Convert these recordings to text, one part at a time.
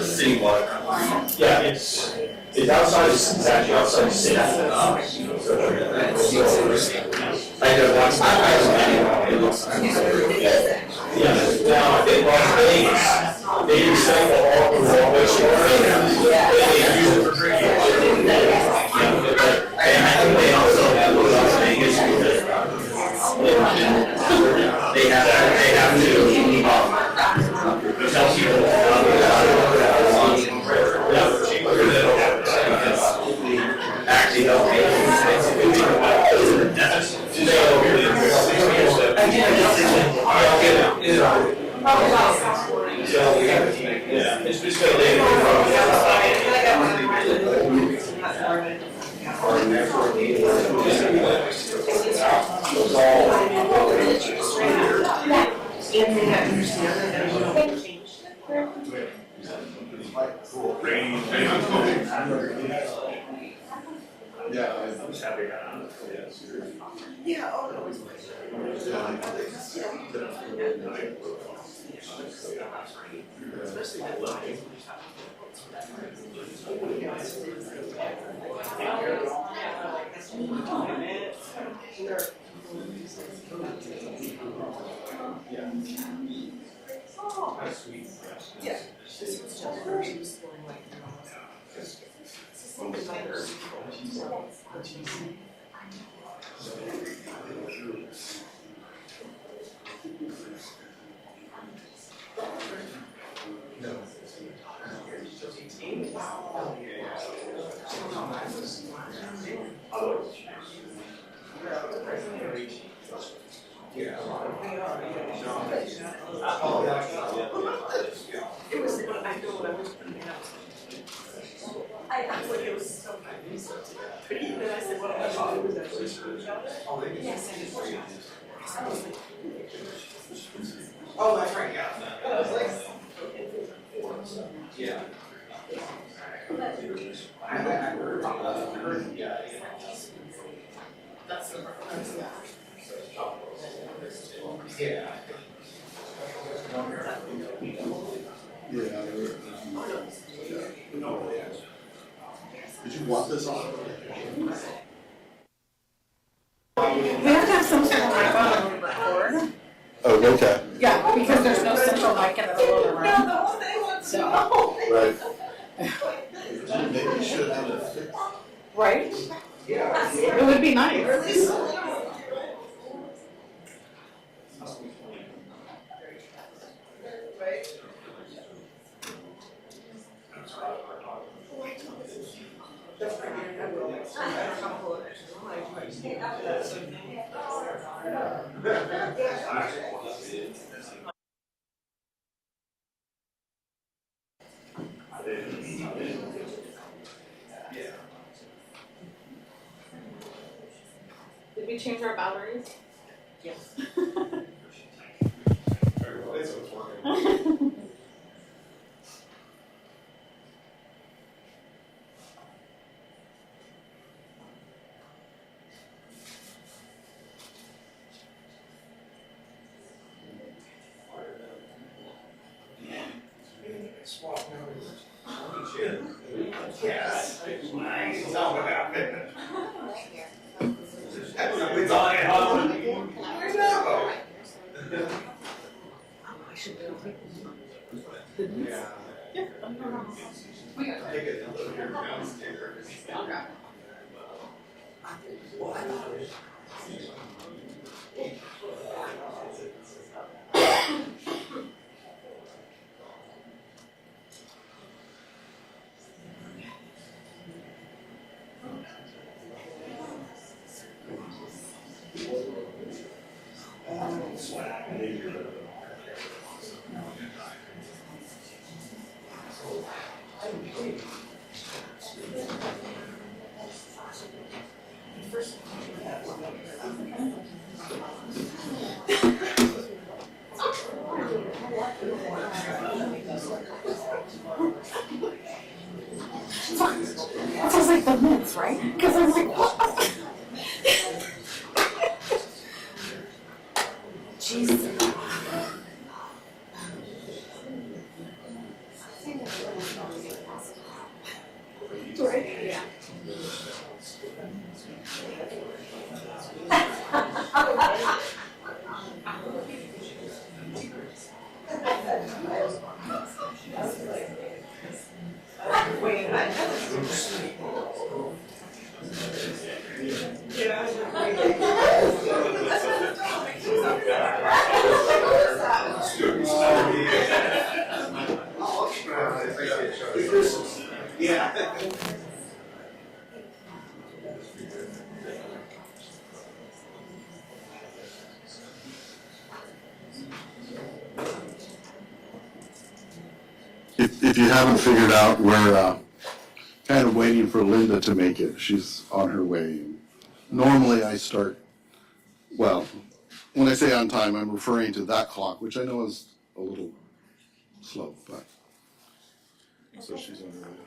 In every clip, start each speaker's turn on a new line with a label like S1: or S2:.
S1: city water.
S2: Yeah, it's outside, it's actually outside the city.
S1: I did once. It looks.
S2: Yeah, now, I think Las Vegas, they recycle all the raw wastewater. They use it for drinking water.
S1: And I think they also have Las Vegas because they have to tell people actually help me.
S2: Yeah, it's just gonna leave
S3: Yeah, I was happy I got on it.
S4: Yeah, oh, no. Especially that line. Yeah. This was just her, she was feeling like, it was, I know what I was putting out. I was like, it was so nice. But even then I said, what I should do is actually screw each other. Yes, I was like, oh, that's right, yeah. I was like,
S1: Yeah.
S4: I heard, yeah. That's the
S1: Yeah.
S3: Did you want this on?
S5: We have to have some sort of mic on when we record.
S3: Oh, okay.
S5: Yeah, because there's no central mic in the middle of the room.
S4: the whole thing was
S5: So,
S3: Right. Maybe you should have it fixed.
S5: right? It would be nice. Did we change our batteries?
S4: Yes.
S5: That sounds like the Mints, right? Because I'm like, what? Jeez.
S4: Right? Yeah.
S3: Yeah. If you haven't figured out, we're kind of waiting for Linda to make it. She's on her way. Normally I start, well, when I say on time, I'm referring to that clock, which I know is a little slow, but. So she's on her way.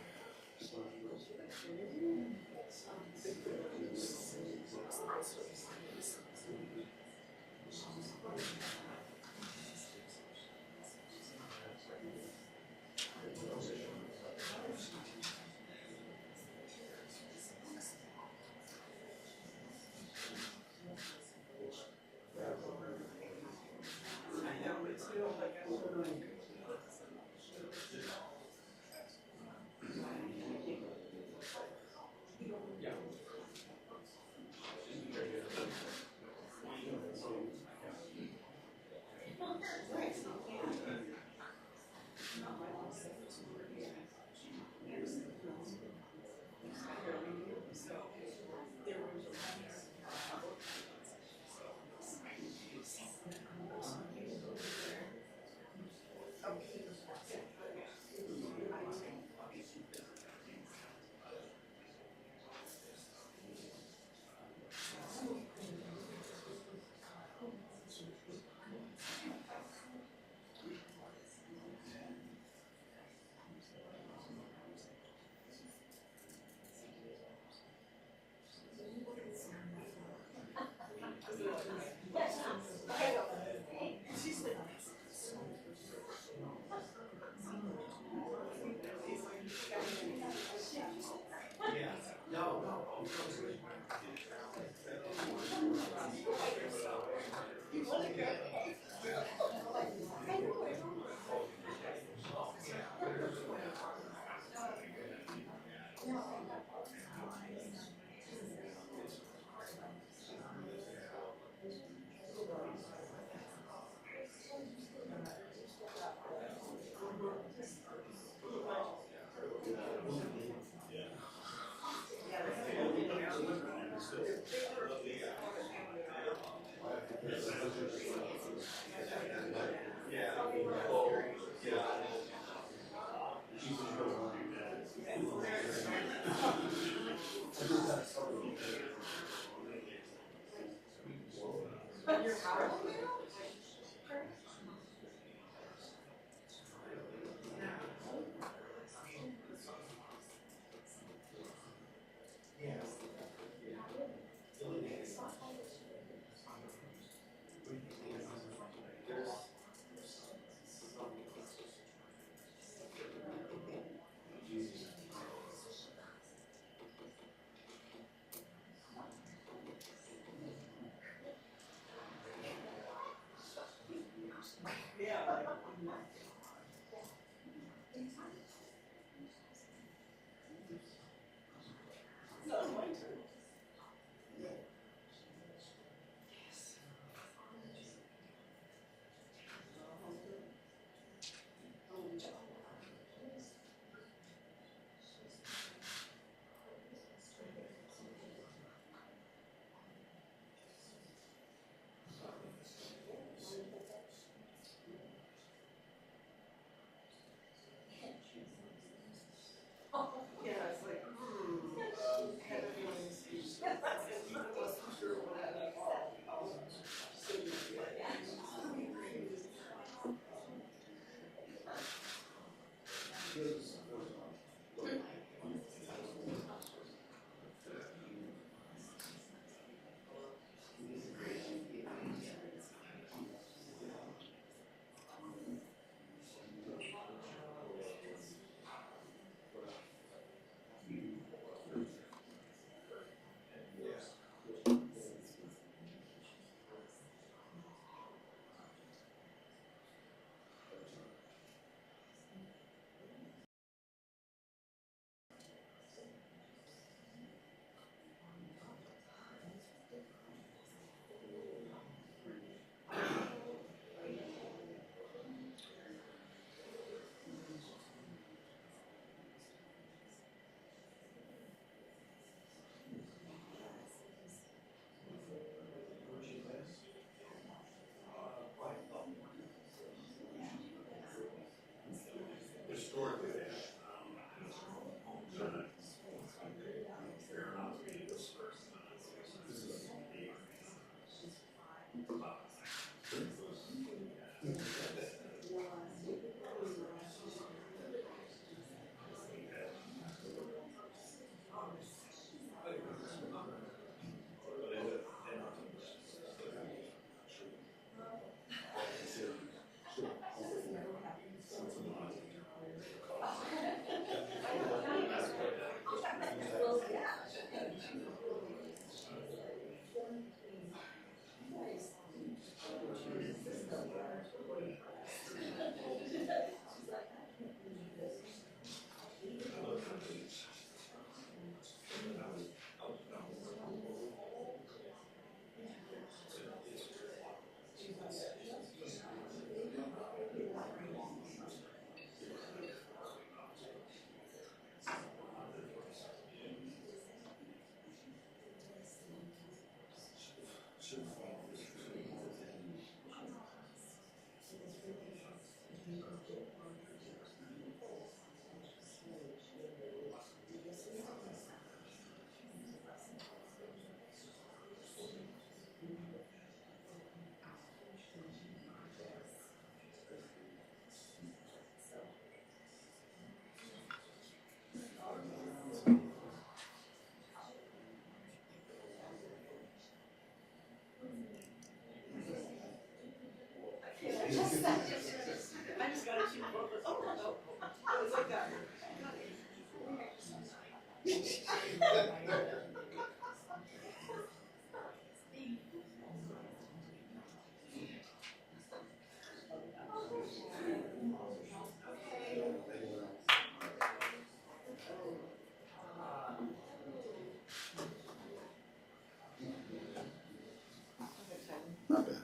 S3: Not bad.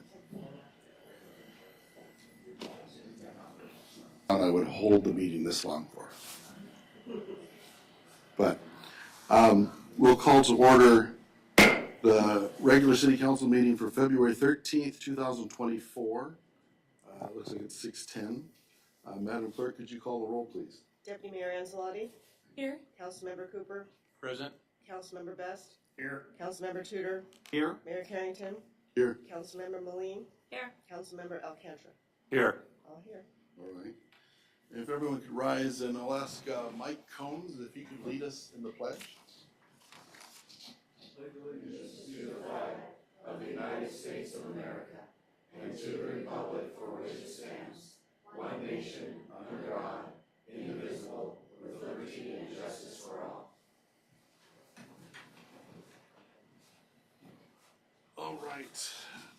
S3: I would hold the meeting this long for. But we'll call to order the regular city council meeting for February 13th, 2024. Looks like it's 6:10. Madam Clerk, could you call the roll, please?
S4: Deputy Mayor Ancelotti,
S5: Here.
S4: Councilmember Cooper,
S2: Present.
S4: Councilmember Best,
S2: Here.
S4: Councilmember Tudor,
S2: Here.
S4: Mayor Carrington,
S3: Here.
S4: Councilmember Moline,
S5: Here.
S4: Councilmember Alcantara.
S2: Here.
S4: All here.
S3: All right. If everyone could rise, and I'll ask Mike Combs if he could lead us in the pledge. All right.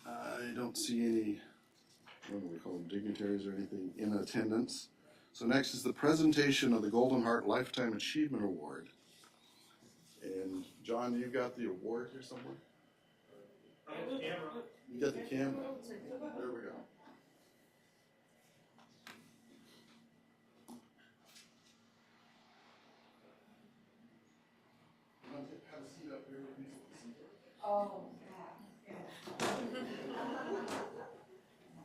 S3: I don't see any, what do we call them, dignitaries or anything in attendance. So next is the presentation of the Golden Heart Lifetime Achievement Award. And John, you've got the award here somewhere? You got the camera? There we go. Have a seat up here with me.
S5: Oh, yeah. I've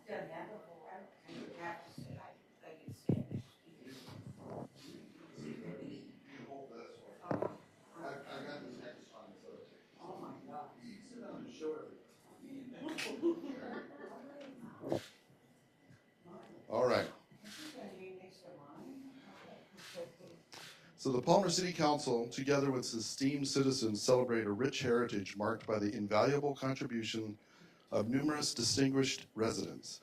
S5: done that before. I don't have to sit. I can stand next to you.
S3: You can hold this one. I got this next time, so.
S5: Oh, my God.
S3: Sit down and show everybody. All right.
S5: Next to mine.
S3: So the Palmer City Council, together with its esteemed citizens, celebrate a rich heritage marked by the invaluable contribution of numerous distinguished residents.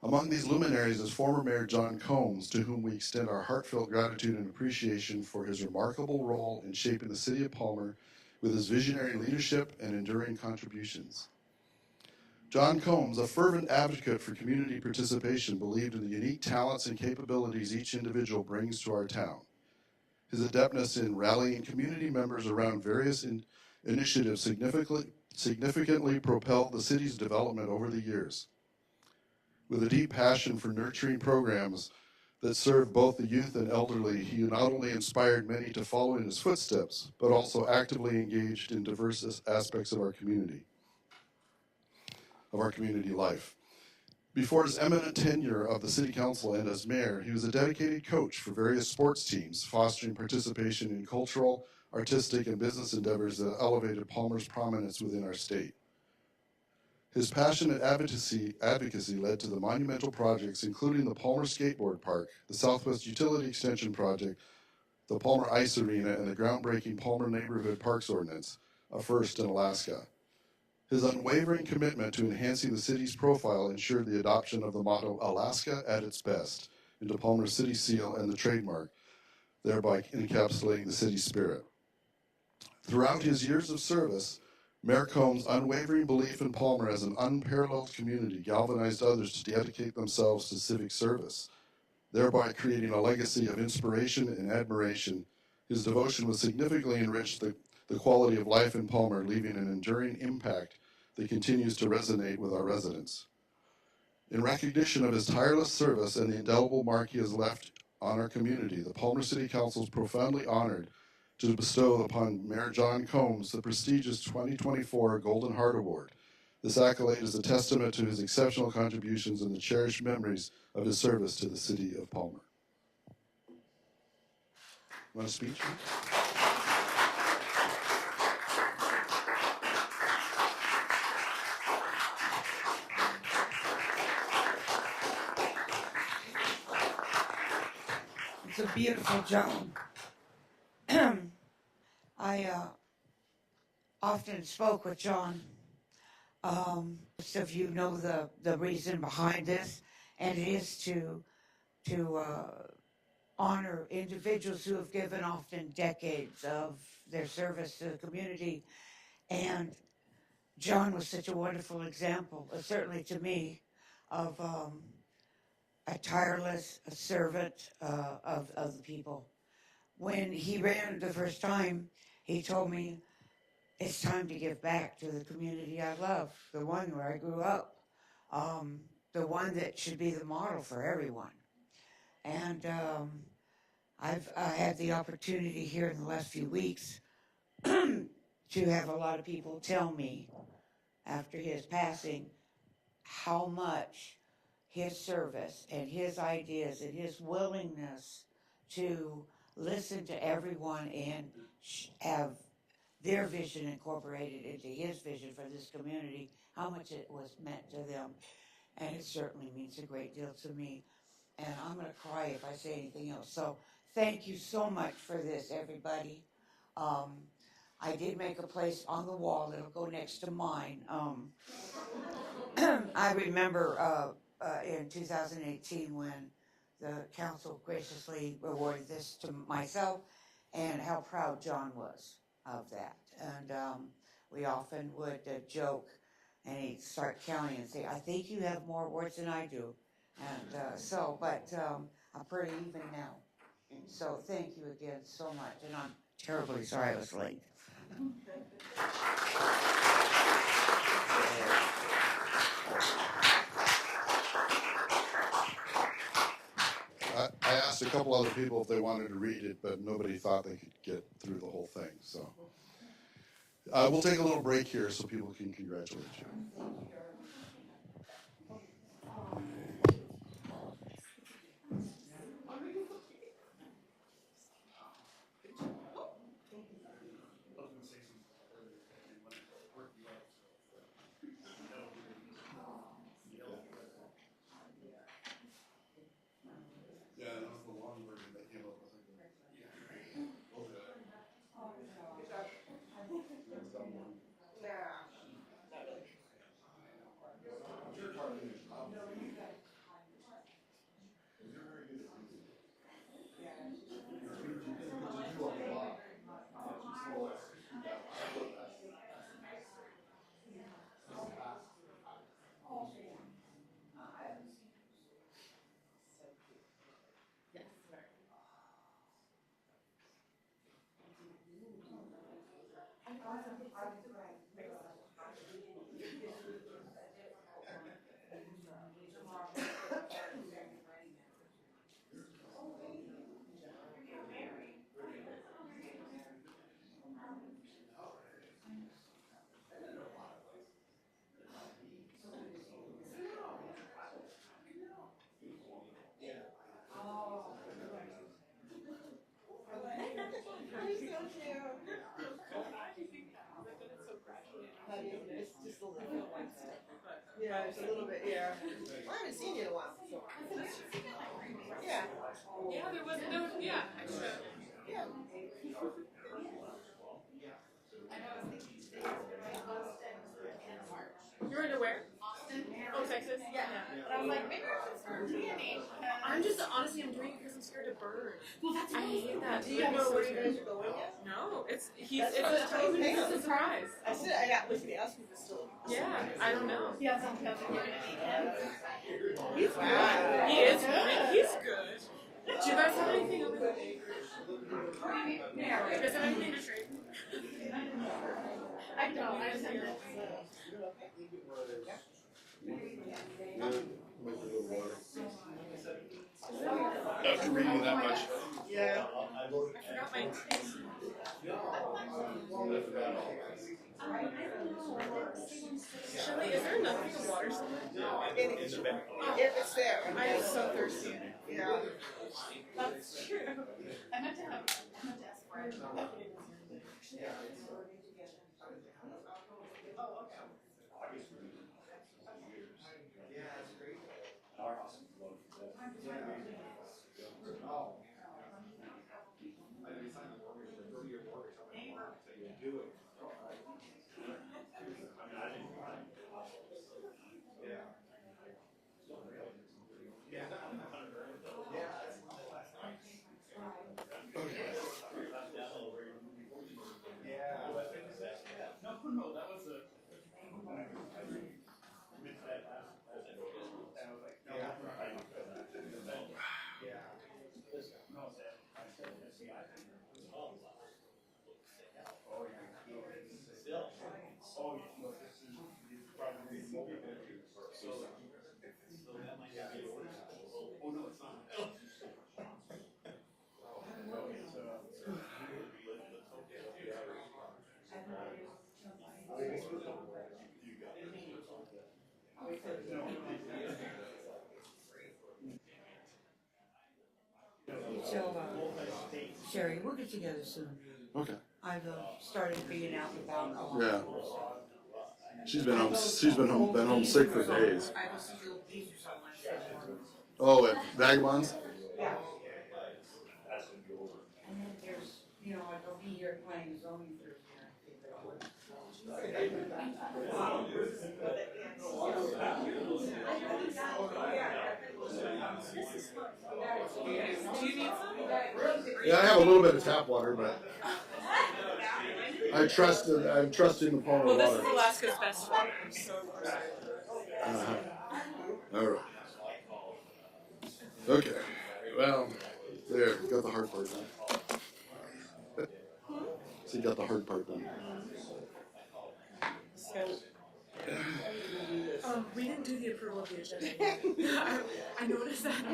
S3: Among these luminaries is former Mayor John Combs, to whom we extend our heartfelt gratitude and appreciation for his remarkable role in shaping the city of Palmer with his visionary leadership and enduring contributions. John Combs, a fervent advocate for community participation, believed in the unique talents and capabilities each individual brings to our town. His adeptness in rallying community members around various initiatives significantly propelled the city's development over the years. With a deep passion for nurturing programs that served both the youth and elderly, he not only inspired many to follow in his footsteps, but also actively engaged in diverse aspects of our community life. Before his eminent tenure of the city council and as mayor, he was a dedicated coach for various sports teams, fostering participation in cultural, artistic, and business endeavors that elevated Palmer's prominence within our state. His passionate advocacy led to the monumental projects, including the Palmer Skateboard Park, the Southwest Utility Extension Project, the Palmer Ice Arena, and the groundbreaking Palmer Neighborhood Parks Ordinance, a first in Alaska. His unwavering commitment to enhancing the city's profile ensured the adoption of the motto, Alaska at its best, into Palmer's city seal and the trademark, thereby encapsulating the city's spirit. Throughout his years of service, Mayor Combs' unwavering belief in Palmer as an unparalleled community galvanized others to dedicate themselves to civic service, thereby creating a legacy of inspiration and admiration. His devotion would significantly enrich the quality of life in Palmer, leaving an enduring impact that continues to resonate with our residents. In recognition of his tireless service and the indelible mark he has left on our community, the Palmer City Council is profoundly honored to bestow upon Mayor John Combs the prestigious 2024 Golden Heart Award. This accolade is a testament to his exceptional contributions and the cherished memories of his service to the city of Palmer. Want a speech?
S5: It's a beautiful job. I often spoke with John. Most of you know the reason behind this, and it is to honor individuals who have given often decades of their service to the community. And John was such a wonderful example, certainly to me, of a tireless servant of the people. When he ran the first time, he told me, it's time to give back to the community I love, the one where I grew up, the one that should be the model for everyone. And I've had the opportunity here in the last few weeks to have a lot of people tell me after his passing how much his service and his ideas and his willingness to listen to everyone and have their vision incorporated into his vision for this community, how much it was meant to them. And it certainly means a great deal to me. And I'm going to cry if I say anything else. So thank you so much for this, everybody. I did make a place on the wall that'll go next to mine. I remember in 2018 when the council graciously awarded this to myself, and how proud John was of that. And we often would joke, and he'd start counting and say, I think you have more awards than I do. And but I'm pretty even now. So thank you again so much, and I'm terribly sorry I was late.
S3: I asked a couple other people if they wanted to read it, but nobody thought they could get through the whole thing. So we'll take a little break here so people can congratulate you. Yeah, that was the long version that came up with it.
S4: It's just a little bit. Yeah, it's a little bit, yeah. I haven't seen you in a while, so. Yeah.
S6: Yeah, there was no, yeah, extra.
S4: Yeah.
S6: You're into where? Oh, Texas? Yeah.
S4: But I was like, maybe I should start tanning.
S6: I'm just, honestly, I'm doing it because I'm scared to burn. Well, that's I hate that.
S4: Do you know where you guys are going yet?
S6: No, it's
S4: That's what I told
S6: it's
S4: him.
S6: a surprise.
S4: I said, I got Lickety asked me if it's still.
S6: Yeah, I don't know.
S4: He has some kind of
S6: He's good. He is good. He's good. Do you guys have anything over there? Do you guys have anything to trade?
S4: I don't, I just have
S3: After reading that much.
S4: Yeah.
S6: I forgot my Shelly, is there nothing in water somewhere?
S4: If it's there.
S6: I am so thirsty.
S4: Yeah.
S6: That's true. I meant to ask for it. Oh, okay.
S1: Yeah, that's great. Our house is loaded for that. Oh. I didn't sign the mortgage, the 30-year mortgage, I'm like, wow, so you do it. I mean, I didn't mind. Yeah. Yeah. Yeah, that's my last night.
S5: So, Sherry, we'll get together soon.
S3: Okay.
S5: I've started being out and about a lot.
S3: Yeah. She's been home. Been home sick for days.
S5: I will see little pieces on Wednesday morning.
S3: Oh, at Vagabonds.
S5: Yeah. And then there's, like I'll be here playing zoning Thursday.
S6: Do you need some?
S3: Yeah, I have a little bit of tap water, but I'm trusting the power
S6: Well,
S3: of
S6: this
S3: water.
S6: is Alaska's best water, so.
S3: Uh-huh. All right. Okay. Well, there, got the hard part done. So you got the hard part done.
S6: We didn't do the approval of the agenda. I noticed that. I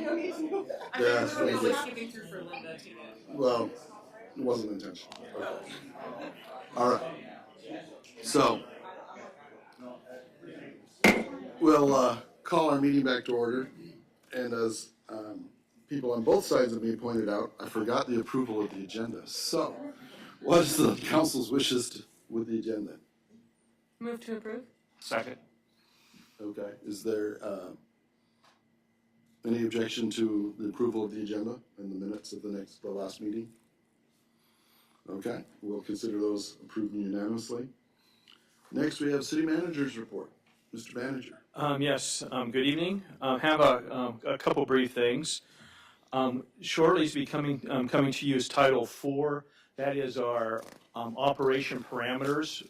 S3: Yeah,
S6: think we were really
S3: thank
S6: skipping through for Linda too.
S3: Well, it wasn't intentional. Okay. All right. So, we'll call our meeting back to order. And as people on both sides of me pointed out, I forgot the approval of the agenda. So, what is the council's wishes with the agenda?
S6: Move to approve?
S2: Second.
S3: Okay. Is there any objection to the approval of the agenda and the minutes of the last meeting? Okay. We'll consider those approved unanimously. Next, we have city manager's report. Mr. Manager.
S2: Yes, good evening. Have a couple brief things. Shortly is coming to you is Title IV. That is our operation parameters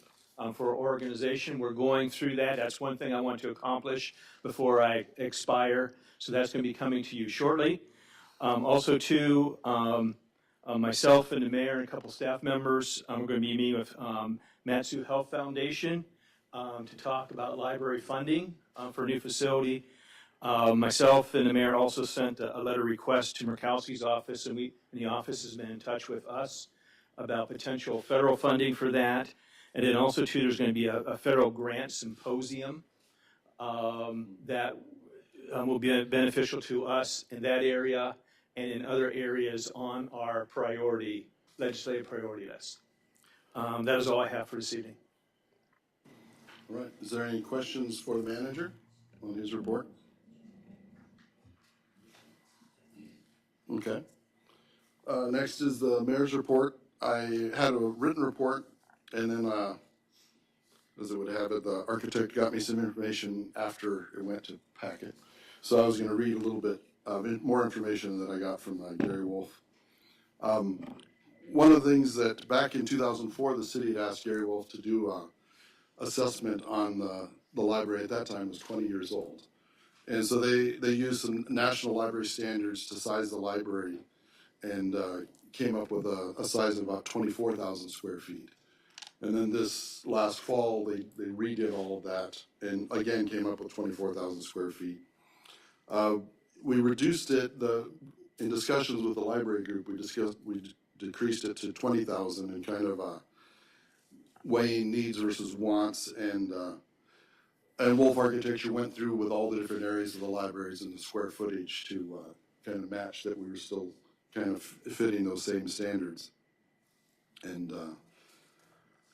S2: for our organization. We're going through that. That's one thing I want to accomplish before I expire. So that's going to be coming to you shortly. Also, too, myself and the mayor and a couple staff members, we're going to be meeting with Matsu Health Foundation to talk about library funding for a new facility. Myself and the mayor also sent a letter request to Murkowski's office, and the office has been in touch with us about potential federal funding for that. And then also, too, there's going to be a federal grant symposium that will be beneficial to us in that area and in other areas on our legislative priority list. That is all I have for this evening.
S3: All right. Is there any questions for the manager on his report? Okay. Next is the mayor's report. I had a written report, and then, as it would have it, the architect got me some information after it went to packet. So I was going to read a little bit more information that I got from Gary Wolf. One of the things that back in 2004, the city had asked Gary Wolf to do assessment on the library. At that time was 20 years old. And so they used some national library standards to size the library and came up with a size of about 24,000 square feet. And then this last fall, they redid all of that and again came up with 24,000 square feet. We reduced it, in discussions with the library group, we decreased it to 20,000 and kind of weighing needs versus wants, and Wolf Architecture went through with all the different areas of the libraries and the square footage to kind of match that we were still kind of fitting those same standards. And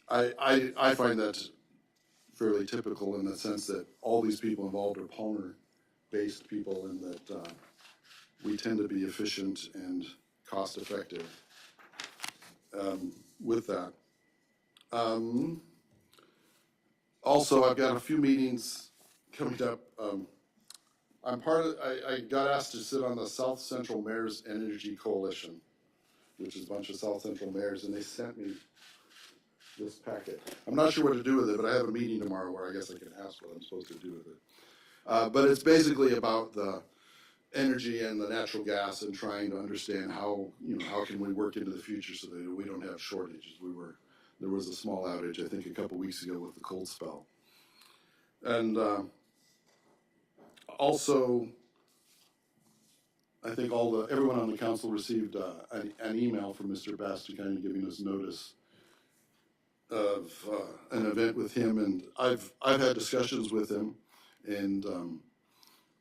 S3: I find that fairly typical in the sense that all these people involved are Palmer-based people, and that we tend to be efficient and cost-effective with that. Also, I've got a few meetings coming up. I got asked to sit on the South Central Mayors Energy Coalition, which is a bunch of South Central mayors, and they sent me this packet. I'm not sure what to do with it, but I have a meeting tomorrow where I guess I can ask what I'm supposed to do with it. But it's basically about the energy and the natural gas and trying to understand how, how can we work into the future so that we don't have shortages. There was a small outage, I think, a couple weeks ago with the cold spell. And also, I think everyone on the council received an email from Mr. Basti kind of giving us notice of an event with him, and I've had discussions with him, and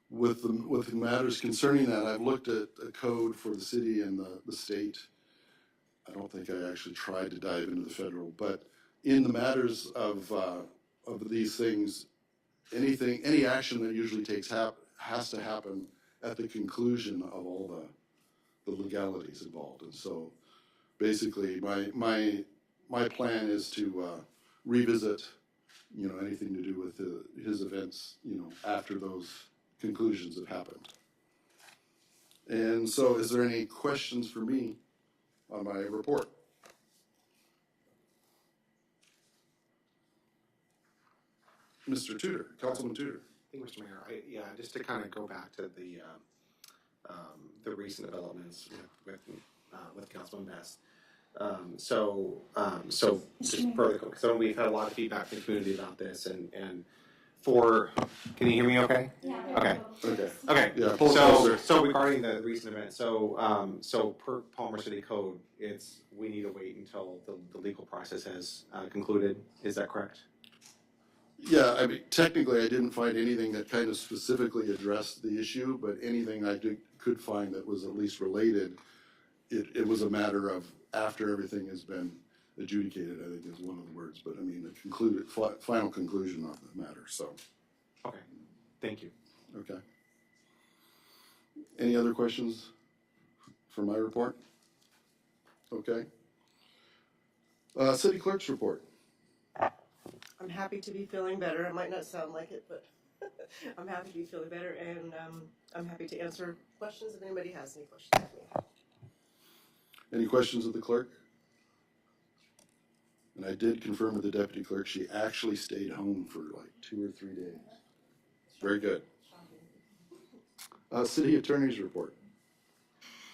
S3: with the matters concerning that, I've looked at a code for the city and the state. I don't think I actually tried to dive into the federal, but in the matters of these things, any action that usually has to happen at the conclusion of all the legalities involved. And so basically my plan is to revisit, anything to do with his events, after those conclusions have happened. And so is there any questions for me on my report? Mr. Tudor, Councilman Tudor.
S7: Thank you, Mr. Mayor. Just to kind of go back to the recent developments with Councilman Best. So just further, so we've had a lot of feedback from the community about this, and can you hear me? Okay.
S8: Yeah.
S7: Okay.
S3: Yeah.
S7: So regarding the recent event, so per Palmer City Code, we need to wait until the legal process has concluded. Is that correct?
S3: Yeah, I mean, technically, I didn't find anything that kind of specifically addressed the issue, but anything I could find that was at least related, it was a matter of after everything has been adjudicated, I think is one of the words, but I mean, a final conclusion of the matter, so.
S7: Okay, thank you.
S3: Okay. Any other questions for my report? Okay. City Clerk's report.
S4: I'm happy to be feeling better. It might not sound like it, but I'm happy to be feeling better, and I'm happy to answer questions if anybody has any questions for me.
S3: Any questions of the clerk? And I did confirm with the deputy clerk, she actually stayed home for like 2 or 3 days. Very good. City Attorney's report.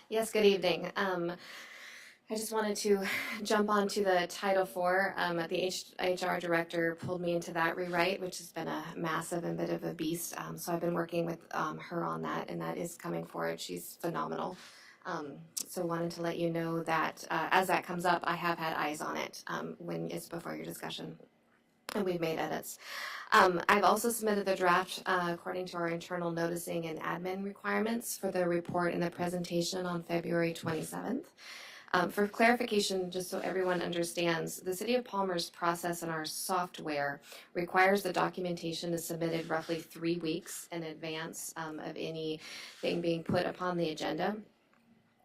S8: Yes, good evening. I just wanted to jump onto the Title IV. The HR director pulled me into that rewrite, which has been a massive and bit of a beast. So I've been working with her on that, and that is coming forward. She's phenomenal. So wanted to let you know that as that comes up, I have had eyes on it when it's before your discussion, and we've made edits. I've also submitted the draft according to our internal noticing and admin requirements for the report and the presentation on February 27th. For clarification, just so everyone understands, the City of Palmer's process in our software requires the documentation is submitted roughly 3 weeks in advance of anything being put upon the agenda.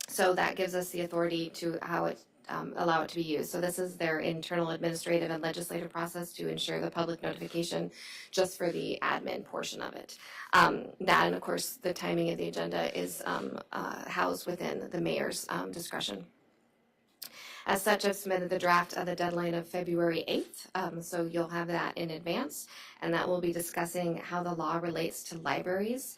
S8: So that gives us the authority to allow it to be used. So this is their internal administrative and legislative process to ensure the public notification just for the admin portion of it. That, and of course, the timing of the agenda is housed within the mayor's discretion. As such, I've submitted the draft of the deadline of February 8th, so you'll have that in advance, and that will be discussing how the law relates to libraries,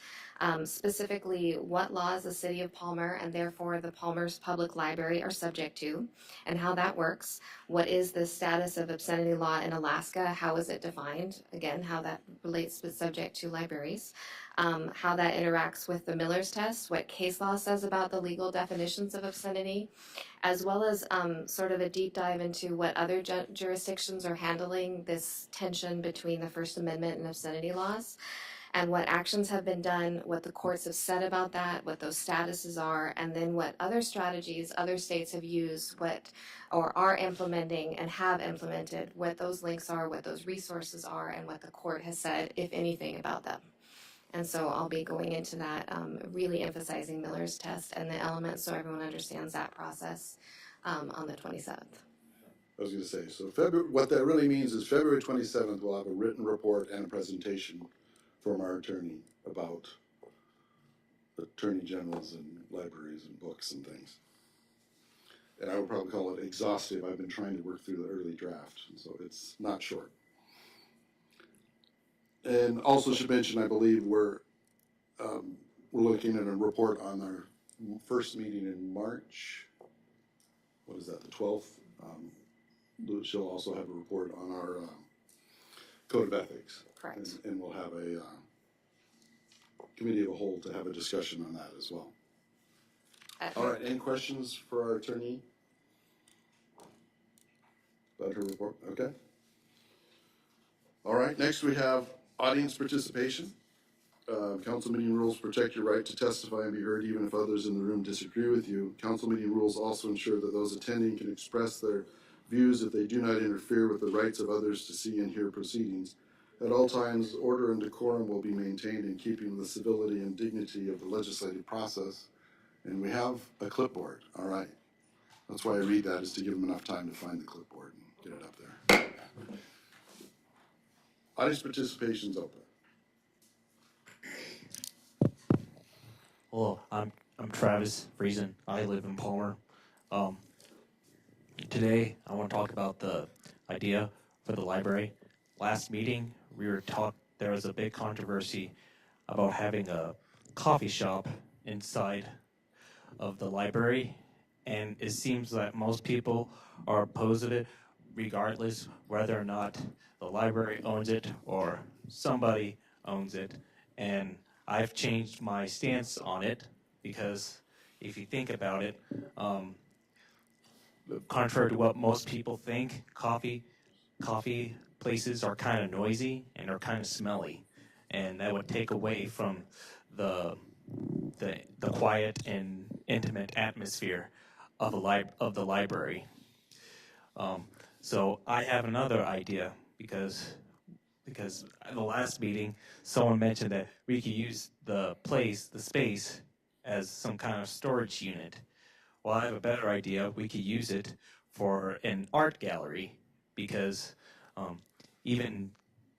S8: specifically what laws the City of Palmer and therefore the Palmer's Public Library are subject to, and how that works. What is the status of obscenity law in Alaska? How is it defined? Again, how that relates to subject to libraries. How that interacts with the Miller's test, what case law says about the legal definitions of obscenity, as well as sort of a deep dive into what other jurisdictions are handling this tension between the First Amendment and obscenity laws, and what actions have been done, what the courts have said about that, what those statuses are, and then what other strategies other states have used, or are implementing and have implemented, what those links are, what those resources are, and what the court has said, if anything, about them. And so I'll be going into that, really emphasizing Miller's test and the elements so everyone understands that process on the 27th.
S3: I was going to say, so what that really means is February 27th, we'll have a written report and a presentation from our attorney about attorney generals and libraries and books and things. and I would probably call it exhaustive. I've been trying to work through the early draft, so it's not short. And also should mention, I believe we're looking at a report on our first meeting in March. What is that, the 12th? She'll also have a report on our code of ethics.
S8: Correct.
S3: And we'll have a committee of a whole to have a discussion on that as well. All right, any questions for our attorney about her report? Okay. All right, next we have audience participation. Council meeting rules protect your right to testify and be heard even if others in the room disagree with you. Council meeting rules also ensure that those attending can express their views if they do not interfere with the rights of others to see and hear proceedings. At all times, order and decorum will be maintained in keeping with the civility and dignity of the legislative process. And we have a clipboard, all right. That's why I read that, is to give them enough time to find the clipboard and get it up there. Audience participation's open.
S9: Hello, I'm Travis Friesen. I live in Palmer. Today I want to talk about the idea for the library. Last meeting there was a big controversy about having a coffee shop inside of the library, and it seems that most people are opposed to it, regardless whether or not the library owns it or somebody owns it. And I've changed my stance on it because if you think about it, contrary to what most people think, coffee places are kind of noisy and are kind of smelly, and that would take away from the quiet and intimate atmosphere of the library. So I have another idea because at the last meeting, someone mentioned that we could use the space, as some kind of storage unit. Well, I have a better idea. We could use it for an art gallery because even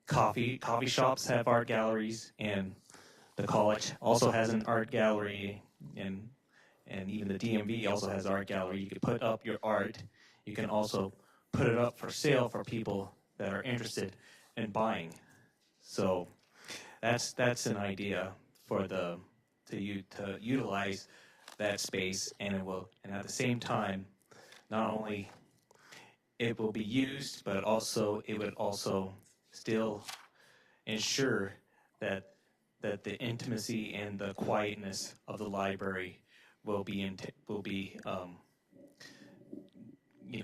S9: coffee shops have art galleries, and the college also has an art gallery, and even the DMV also has art gallery. You could put up your art. You can also put it up for sale for people that are interested in buying. So that's an idea for to utilize that space, and at the same time, not only it will be used, but it would also still ensure that the intimacy and the quietness of the library will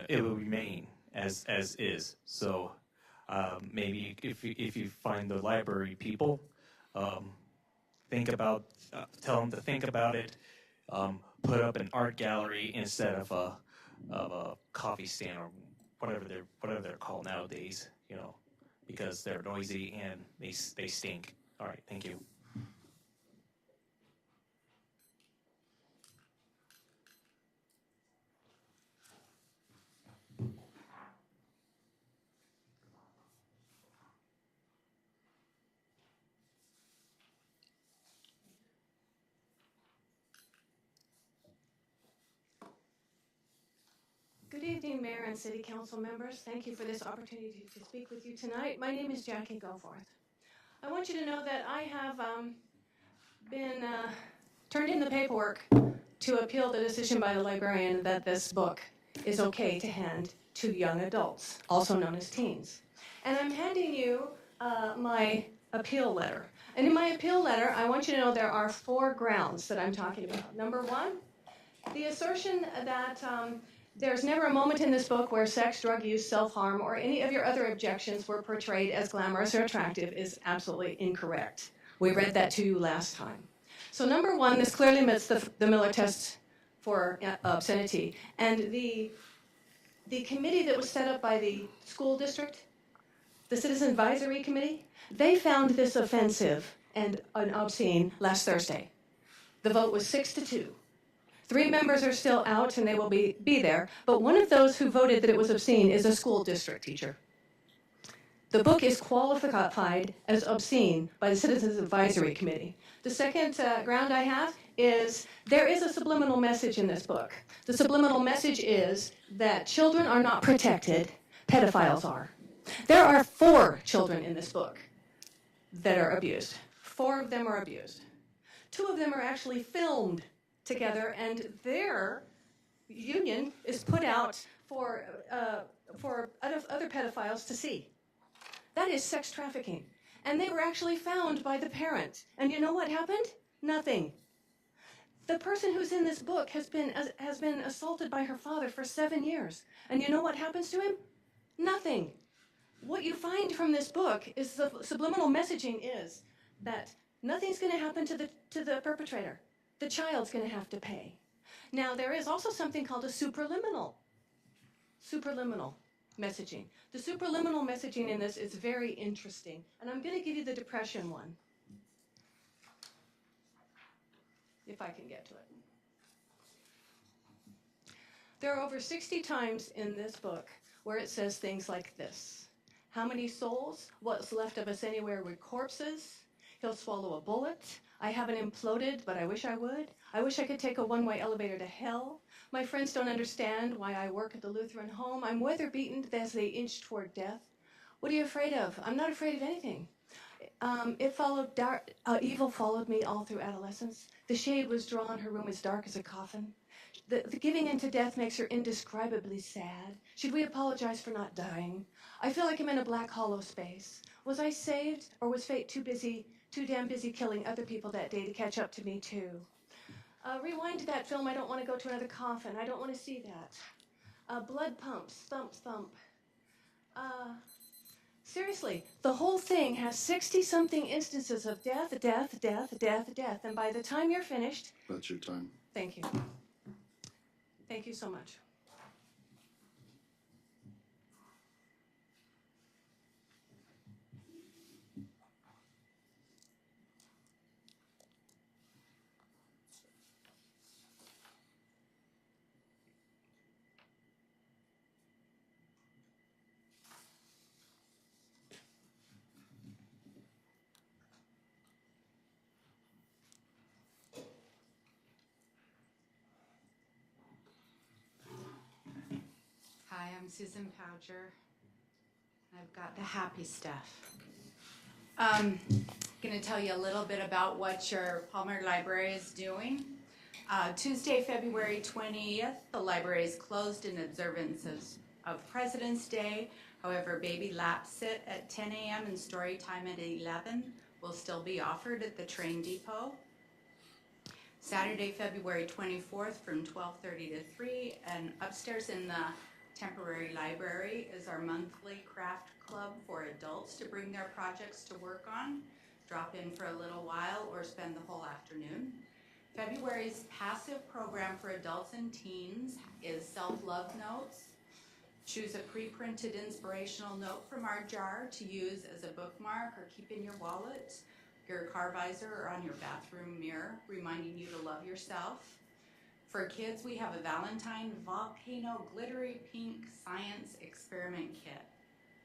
S9: remain as is. So maybe if you find the library people, tell them to think about it. Put up an art gallery instead of a coffee stand or whatever they're called nowadays. Because they're noisy and they stink. All right, thank you.
S10: Good evening, Mayor and City Council members. Thank you for this opportunity to speak with you tonight. My name is Jackie Goforth. I want you to know that I have been turned in the paperwork to appeal the decision by the librarian that this book is okay to hand to young adults, also known as teens. And I'm handing you my appeal letter. And in my appeal letter, I want you to know there are 4 grounds that I'm talking about. Number 1, the assertion that there's never a moment in this book where sex, drug use, self-harm, or any of your other objections were portrayed as glamorous or attractive is absolutely incorrect. We read that to you last time. So number 1, this clearly meets the Miller test for obscenity. And the committee that was set up by the school district, the Citizen Advisory Committee, they found this offensive and obscene last Thursday. The vote was 6-2. 3 members are still out, and they will be there, but one of those who voted that it was obscene is a school district teacher. The book is qualified as obscene by the Citizens Advisory Committee. The second ground I have is there is a subliminal message in this book. The subliminal message is that children are not protected, pedophiles are. There are 4 children in this book that are abused. 4 of them are abused. 2 of them are actually filmed together, and their union is put out for other pedophiles to see. That is sex trafficking. And they were actually found by the parent. And you know what happened? Nothing. The person who's in this book has been assaulted by her father for 7 years. And you know what happens to him? Nothing. What you find from this book is the subliminal messaging is that nothing's going to happen to the perpetrator. The child's going to have to pay. Now, there is also something called a supraliminal messaging. The supraliminal messaging in this is very interesting. And I'm going to give you the depression one, if I can get to it. There are over 60 times in this book where it says things like this. How many souls? What's left of us anywhere with corpses? He'll swallow a bullet. I haven't imploded, but I wish I would. I wish I could take a one-way elevator to hell. My friends don't understand why I work at the Lutheran home. I'm weather-beaten as they inch toward death. What are you afraid of? I'm not afraid of anything. Evil followed me all through adolescence. The shade was drawn. Her room is dark as a coffin. The giving into death makes her indescribably sad. Should we apologize for not dying? I feel like I'm in a black hollow space. Was I saved, or was fate too damn busy killing other people that day to catch up to me too? Rewind to that film. I don't want to go to another coffin. I don't want to see that. Blood pumps, thump, thump. Seriously, the whole thing has 60-something instances of death, death, death, death, death. And by the time you're finished...
S3: That's your time.
S10: Thank you. Thank you so much.
S11: Hi, I'm Susan Poucher. I've got the happy stuff. I'm going to tell you a little bit about what your Palmer Library is doing. Tuesday, February 20th, the library is closed in observance of President's Day. However, Baby Lap Sit at 10 a.m. and story time at 11 will still be offered at the train depot. Saturday, February 24th from 12:30 to 3, and upstairs in the temporary library is our monthly craft club for adults to bring their projects to work on, drop in for a little while, or spend the whole afternoon. February's passive program for adults and teens is self-love notes. Choose a pre-printed inspirational note from our jar to use as a bookmark or keep in your wallet, your car visor, or on your bathroom mirror, reminding you to love yourself. For kids, we have a Valentine Volcano Glittery Pink Science Experiment Kit.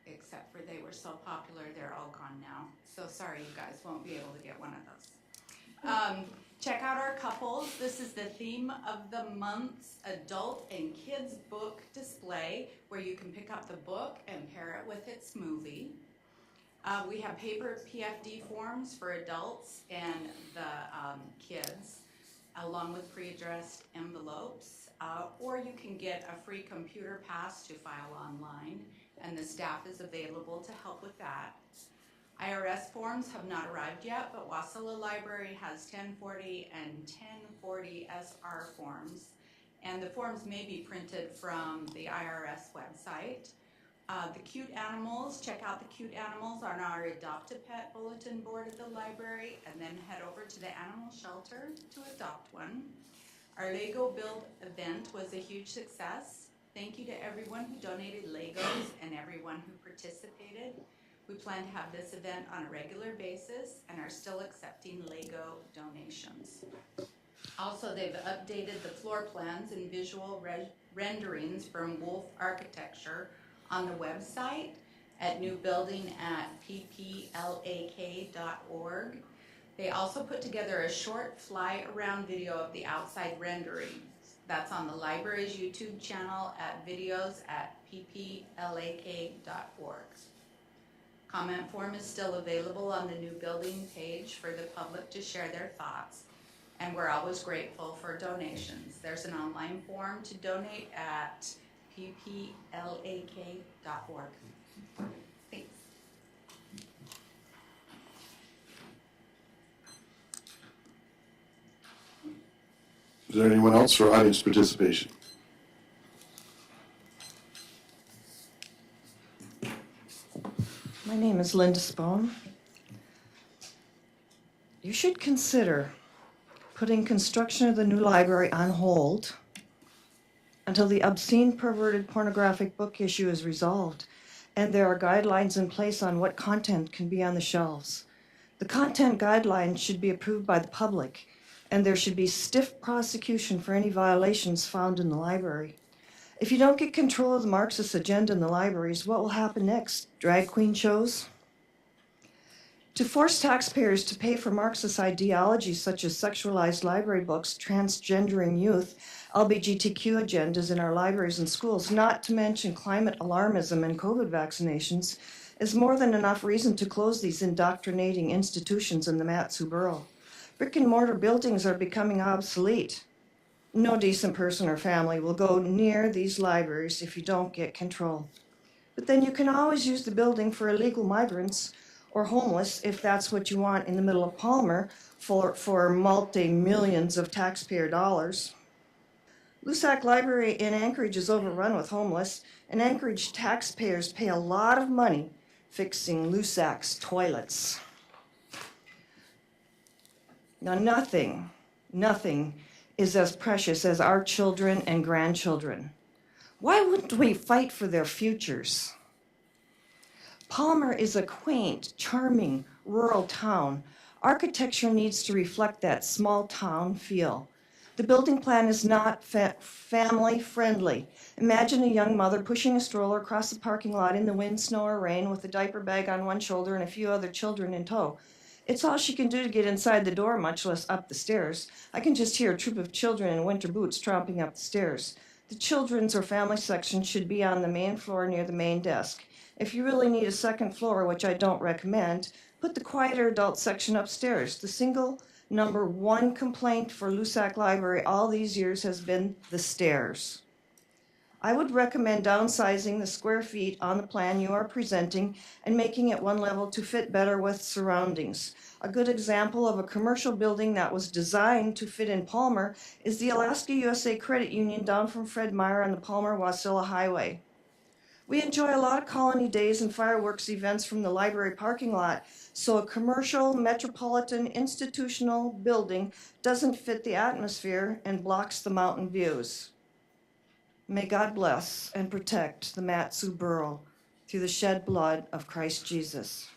S11: Except for they were so popular, they're all gone now. So sorry, you guys won't be able to get one of those. Check out our couples. This is the theme of the month's adult and kids book display, where you can pick up the book and pair it with its movie. We have paper PFD forms for adults and the kids, along with pre-addressed envelopes, or you can get a free computer pass to file online, and the staff is available to help with that. IRS forms have not arrived yet, but Wasilla Library has 1040 and 1040 SR forms, and the forms may be printed from the IRS website. The cute animals, check out the cute animals on our Adopt a Pet bulletin board at the library, and then head over to the animal shelter to adopt one. Our Lego Build event was a huge success. Thank you to everyone who donated Legos and everyone who participated. We plan to have this event on a regular basis and are still accepting Lego donations. Also, they've updated the floor plans and visual renderings from Wolf Architecture on the website at newbuilding@pplak.org. They also put together a short fly-around video of the outside renderings. That's on the library's YouTube channel at videos@pplak.org. Comment form is still available on the new building page for the public to share their thoughts, and we're always grateful for donations. There's an online form to donate at pplak.org. Thanks.
S3: Is there anyone else for audience participation?
S12: My name is Linda Spohn. You should consider putting construction of the new library on hold until the obscene, perverted, pornographic book issue is resolved and there are guidelines in place on what content can be on the shelves. The content guidelines should be approved by the public, and there should be stiff prosecution for any violations found in the library. If you don't get control of the Marxist agenda in the libraries, what will happen next? Drag queen shows? To force taxpayers to pay for Marxist ideologies such as sexualized library books, transgendering youth, LGBTQ agendas in our libraries and schools, not to mention climate alarmism and COVID vaccinations, is more than enough reason to close these indoctrinating institutions in the Mat-Su borough. Brick and mortar buildings are becoming obsolete. No decent person or family will go near these libraries if you don't get control. But then you can always use the building for illegal migrants or homeless if that's what you want in the middle of Palmer for multi-millions of taxpayer dollars. Lusac Library in Anchorage is overrun with homeless, and Anchorage taxpayers pay a lot of money fixing Lusac's toilets. Now nothing is as precious as our children and grandchildren. Why wouldn't we fight for their futures? Palmer is a quaint, charming, rural town. Architecture needs to reflect that small town feel. The building plan is not family friendly. Imagine a young mother pushing a stroller across the parking lot in the wind, snow, or rain with a diaper bag on one shoulder and a few other children in tow. It's all she can do to get inside the door, much less up the stairs. I can just hear a troop of children in winter boots tromping up the stairs. The children's or family section should be on the main floor near the main desk. If you really need a second floor, which I don't recommend, put the quieter adult section upstairs. The single number one complaint for Lusac Library all these years has been the stairs. I would recommend downsizing the square feet on the plan you are presenting and making it one level to fit better with surroundings. A good example of a commercial building that was designed to fit in Palmer is the Alaska USA Credit Union down from Fred Meyer on the Palmer-Wasilla Highway. We enjoy a lot of colony days and fireworks events from the library parking lot, so a commercial, metropolitan, institutional building doesn't fit the atmosphere and blocks the mountain views. May God bless and protect the Mat-Su borough through the shed blood of Christ Jesus.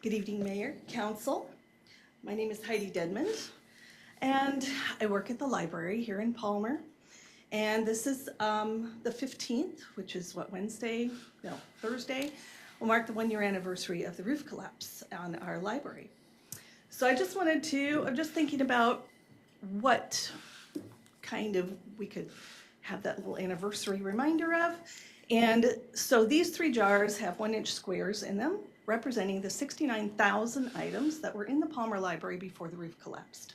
S13: Good evening, Mayor, Council. My name is Heidi Dedmond, and I work at the library here in Palmer. And this is the 15th, which is Thursday, will mark the 1-year anniversary of the roof collapse on our library. So I'm just thinking about what kind of we could have that little anniversary reminder of. And so these 3 jars have 1-inch squares in them, representing the 69,000 items that were in the Palmer Library before the roof collapsed.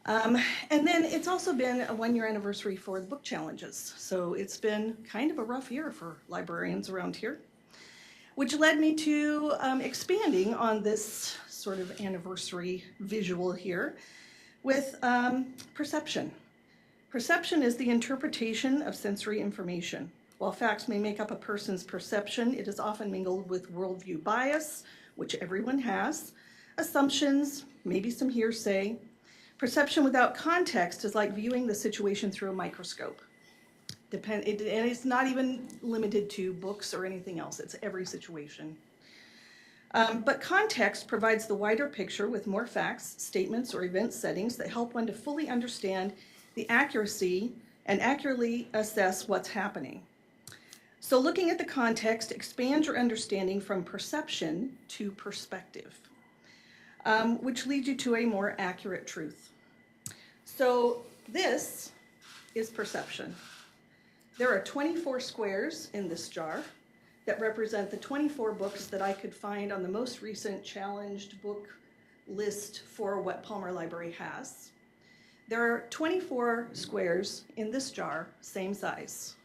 S13: And then it's also been a 1-year anniversary for the book challenges. So it's been kind of a rough year for librarians around here, which led me to expanding on this sort of anniversary visual here with perception. Perception is the interpretation of sensory information. While facts may make up a person's perception, it is often mingled with worldview bias, which everyone has, assumptions, maybe some hearsay. Perception without context is like viewing the situation through a microscope. And it's not even limited to books or anything else, it's every situation. But context provides the wider picture with more facts, statements, or event settings that help one to fully understand the accuracy and accurately assess what's happening. So looking at the context expands your understanding from perception to perspective, which leads you to a more accurate truth. So this is perception. There are 24 squares in this jar that represent the 24 books that I could find on the most recent challenged book list for what Palmer Library has. There are 24 squares in this jar, same size.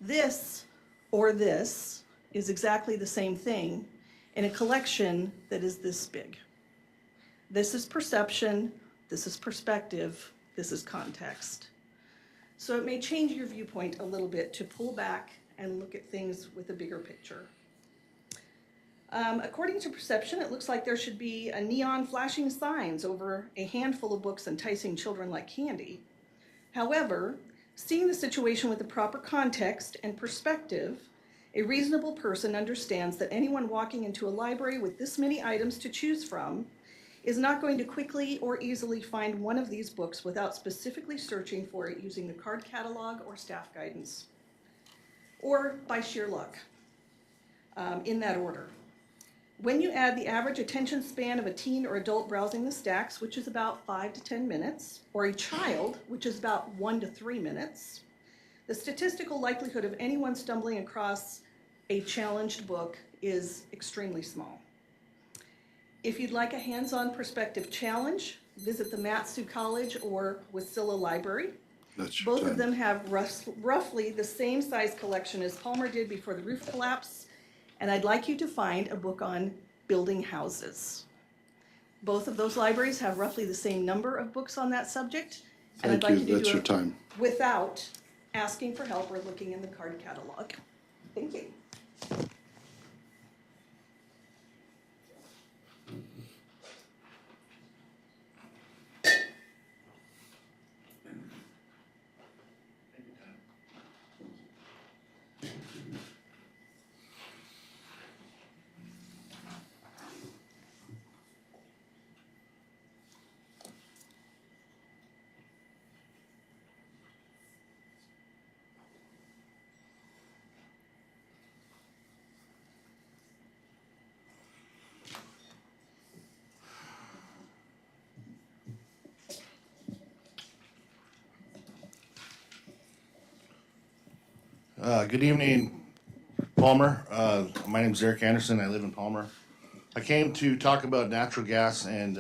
S13: This or this is exactly the same thing in a collection that is this big. This is perception, this is perspective, this is context. So it may change your viewpoint a little bit to pull back and look at things with a bigger picture. According to perception, it looks like there should be a neon flashing signs over a handful of books enticing children like candy. However, seeing the situation with the proper context and perspective, a reasonable person understands that anyone walking into a library with this many items to choose from is not going to quickly or easily find one of these books without specifically searching for it using the card catalog or staff guidance, or by sheer luck, in that order. When you add the average attention span of a teen or adult browsing the stacks, which is about 5 to 10 minutes, or a child, which is about 1 to 3 minutes, the statistical likelihood of anyone stumbling across a challenged book is extremely small. If you'd like a hands-on perspective challenge, visit the Mat-Su College or Wasilla Library. Both of them have roughly the same size collection as Palmer did before the roof collapse, and I'd like you to find a book on building houses. Both of those libraries have roughly the same number of books on that subject, and I'd like you to do it without asking for help or looking in the card catalog. Thank you.
S14: Good evening, Palmer. My name is Eric Anderson. I live in Palmer. I came to talk about natural gas and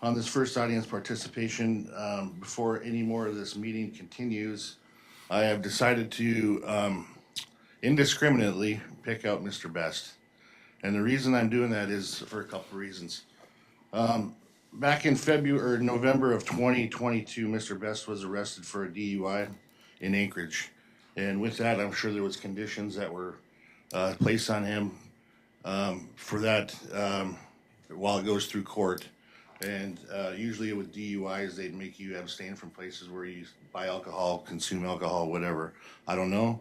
S14: on this first audience participation, before any more of this meeting continues, I have decided to indiscriminately pick out Mr. Best. And the reason I'm doing that is for a couple of reasons. Back in November of 2022, Mr. Best was arrested for a DUI in Anchorage. And with that, I'm sure there was conditions that were placed on him for that while it goes through court. And usually with DUIs, they'd make you abstain from places where you buy alcohol, consume alcohol, whatever. I don't know.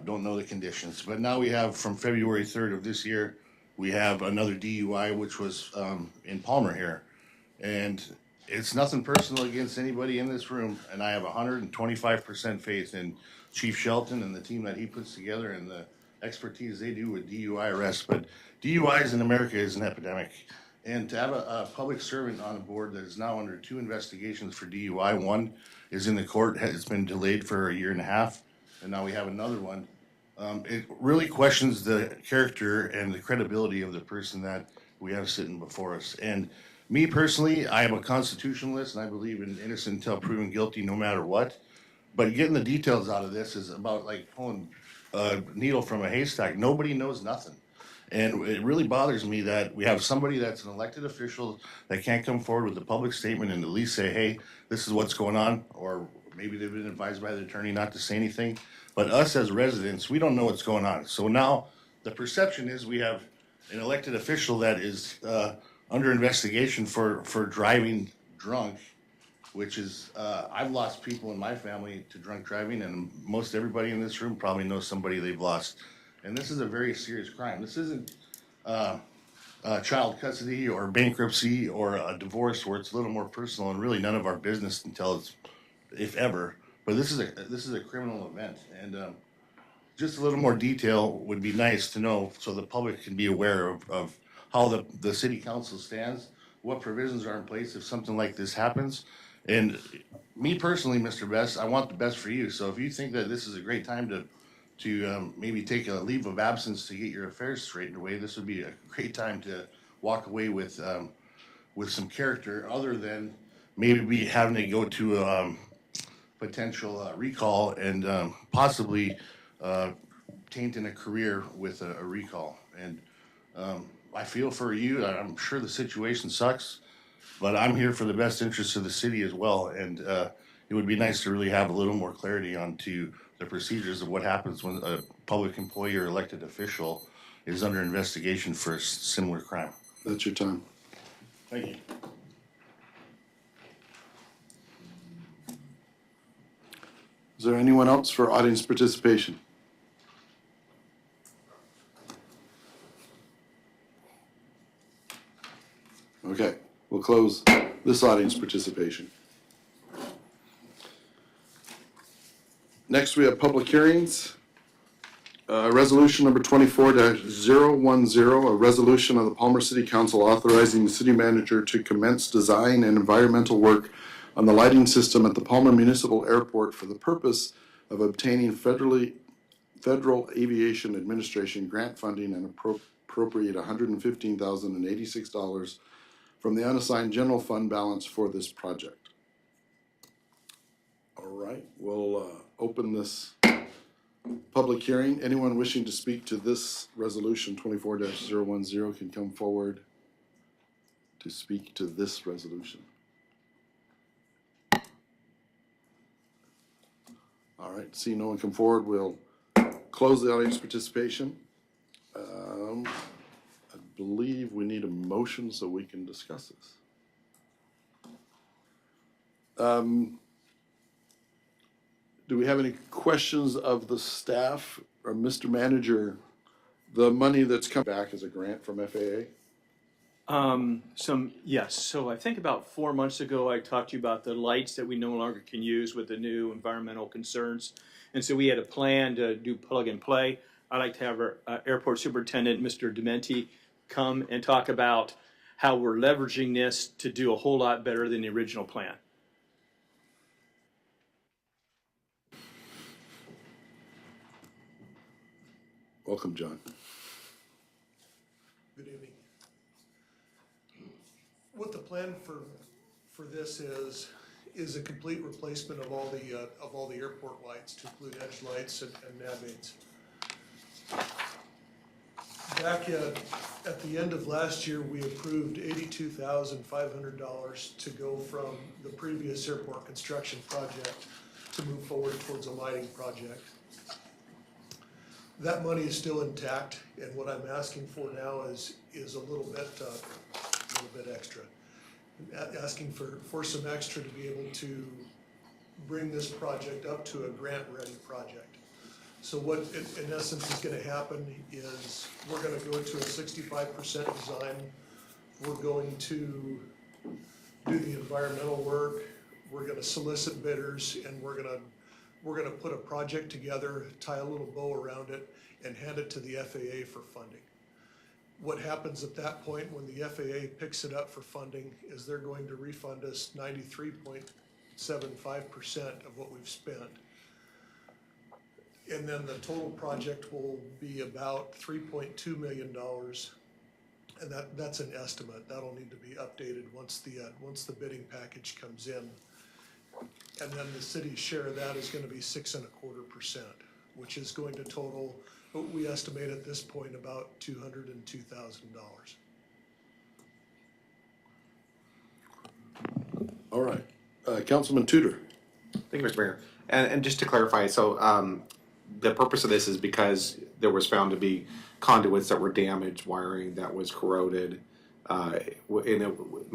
S14: Don't know the conditions. But now we have, from February 3rd of this year, we have another DUI, which was in Palmer here. And it's nothing personal against anybody in this room. And I have 125% faith in Chief Shelton and the team that he puts together and the expertise they do with DUI arrests. But DUIs in America is an epidemic. And to have a public servant on a board that is now under 2 investigations for DUI, one is in the court, it's been delayed for 1.5 years, and now we have another one. It really questions the character and the credibility of the person that we have sitting before us. And Me personally, I am a constitutionalist and I believe in innocent until proven guilty no matter what. But getting the details out of this is about like pulling a needle from a haystack. Nobody knows nothing. And it really bothers me that we have somebody that's an elected official that can't come forward with a public statement and at least say, hey, this is what's going on, or maybe they've been advised by the attorney not to say anything. But us as residents, we don't know what's going on. So now the perception is we have an elected official that is under investigation for driving drunk, which is, I've lost people in my family to drunk driving, and most everybody in this room probably knows somebody they've lost. And this is a very serious crime. This isn't child custody or bankruptcy or a divorce where it's a little more personal and really none of our business until it's, if ever. But this is a criminal event, and just a little more detail would be nice to know so the public can be aware of how the city council stands, what provisions are in place if something like this happens. And me personally, Mr. Best, I want the best for you. So if you think that this is a great time to maybe take a leave of absence to get your affairs straightened away, this would be a great time to walk away with some character, other than maybe having to go to potential recall and possibly tainting a career with a recall. And I feel for you. I'm sure the situation sucks, but I'm here for the best interests of the city as well. And it would be nice to really have a little more clarity onto the procedures of what happens when a public employee or elected official is under investigation for a similar crime.
S3: That's your time.
S14: Thank you.
S3: Is there anyone else for audience participation? Okay, we'll close this audience participation. Next, we have public hearings. Resolution number 24-010, a resolution of the Palmer City Council authorizing the city manager to commence design and environmental work on the lighting system at the Palmer Municipal Airport for the purpose of obtaining Federal Aviation Administration grant funding and appropriate $115,086 from the unassigned general fund balance for this project. All right, we'll open this public hearing. Anyone wishing to speak to this resolution 24-010 can come forward to speak to this resolution. All right, see no one come forward, we'll close the audience participation. I believe we need a motion so we can discuss this. Do we have any questions of the staff or Mr. Manager? The money that's come back as a grant from FAA?
S2: Yes. So I think about 4 months ago, I talked to you about the lights that we no longer can use with the new environmental concerns. And so we had a plan to do plug and play. I'd like to have our airport superintendent, Mr. Dementi, come and talk about how we're leveraging this to do a whole lot better than the original plan.
S3: Welcome, John.
S15: Good evening. What the plan for this is a complete replacement of all the airport lights, to include edge lights and nav aids. Back at the end of last year, we approved $82,500 to go from the previous airport construction project to move forward towards a lighting project. That money is still intact, and what I'm asking for now is a little bit extra. I'm asking for some extra to be able to bring this project up to a grant-ready project. So what in essence is gonna happen is we're gonna go to a 65% design. We're going to do the environmental work. We're gonna solicit bidders, and we're gonna put a project together, tie a little bow around it, and hand it to the FAA for funding. What happens at that point when the FAA picks it up for funding is they're going to refund us 93.75% of what we've spent. And then the total project will be about $3.2 million. And that's an estimate. That'll need to be updated once the bidding package comes in. And then the city's share of that is gonna be 6.25%, which is going to total, we estimate at this point, about $202,000.
S3: All right, Councilman Tudor.
S7: Thank you, Mr. Mayor. And just to clarify, so the purpose of this is because there was found to be conduits that were damaged, wiring that was corroded. My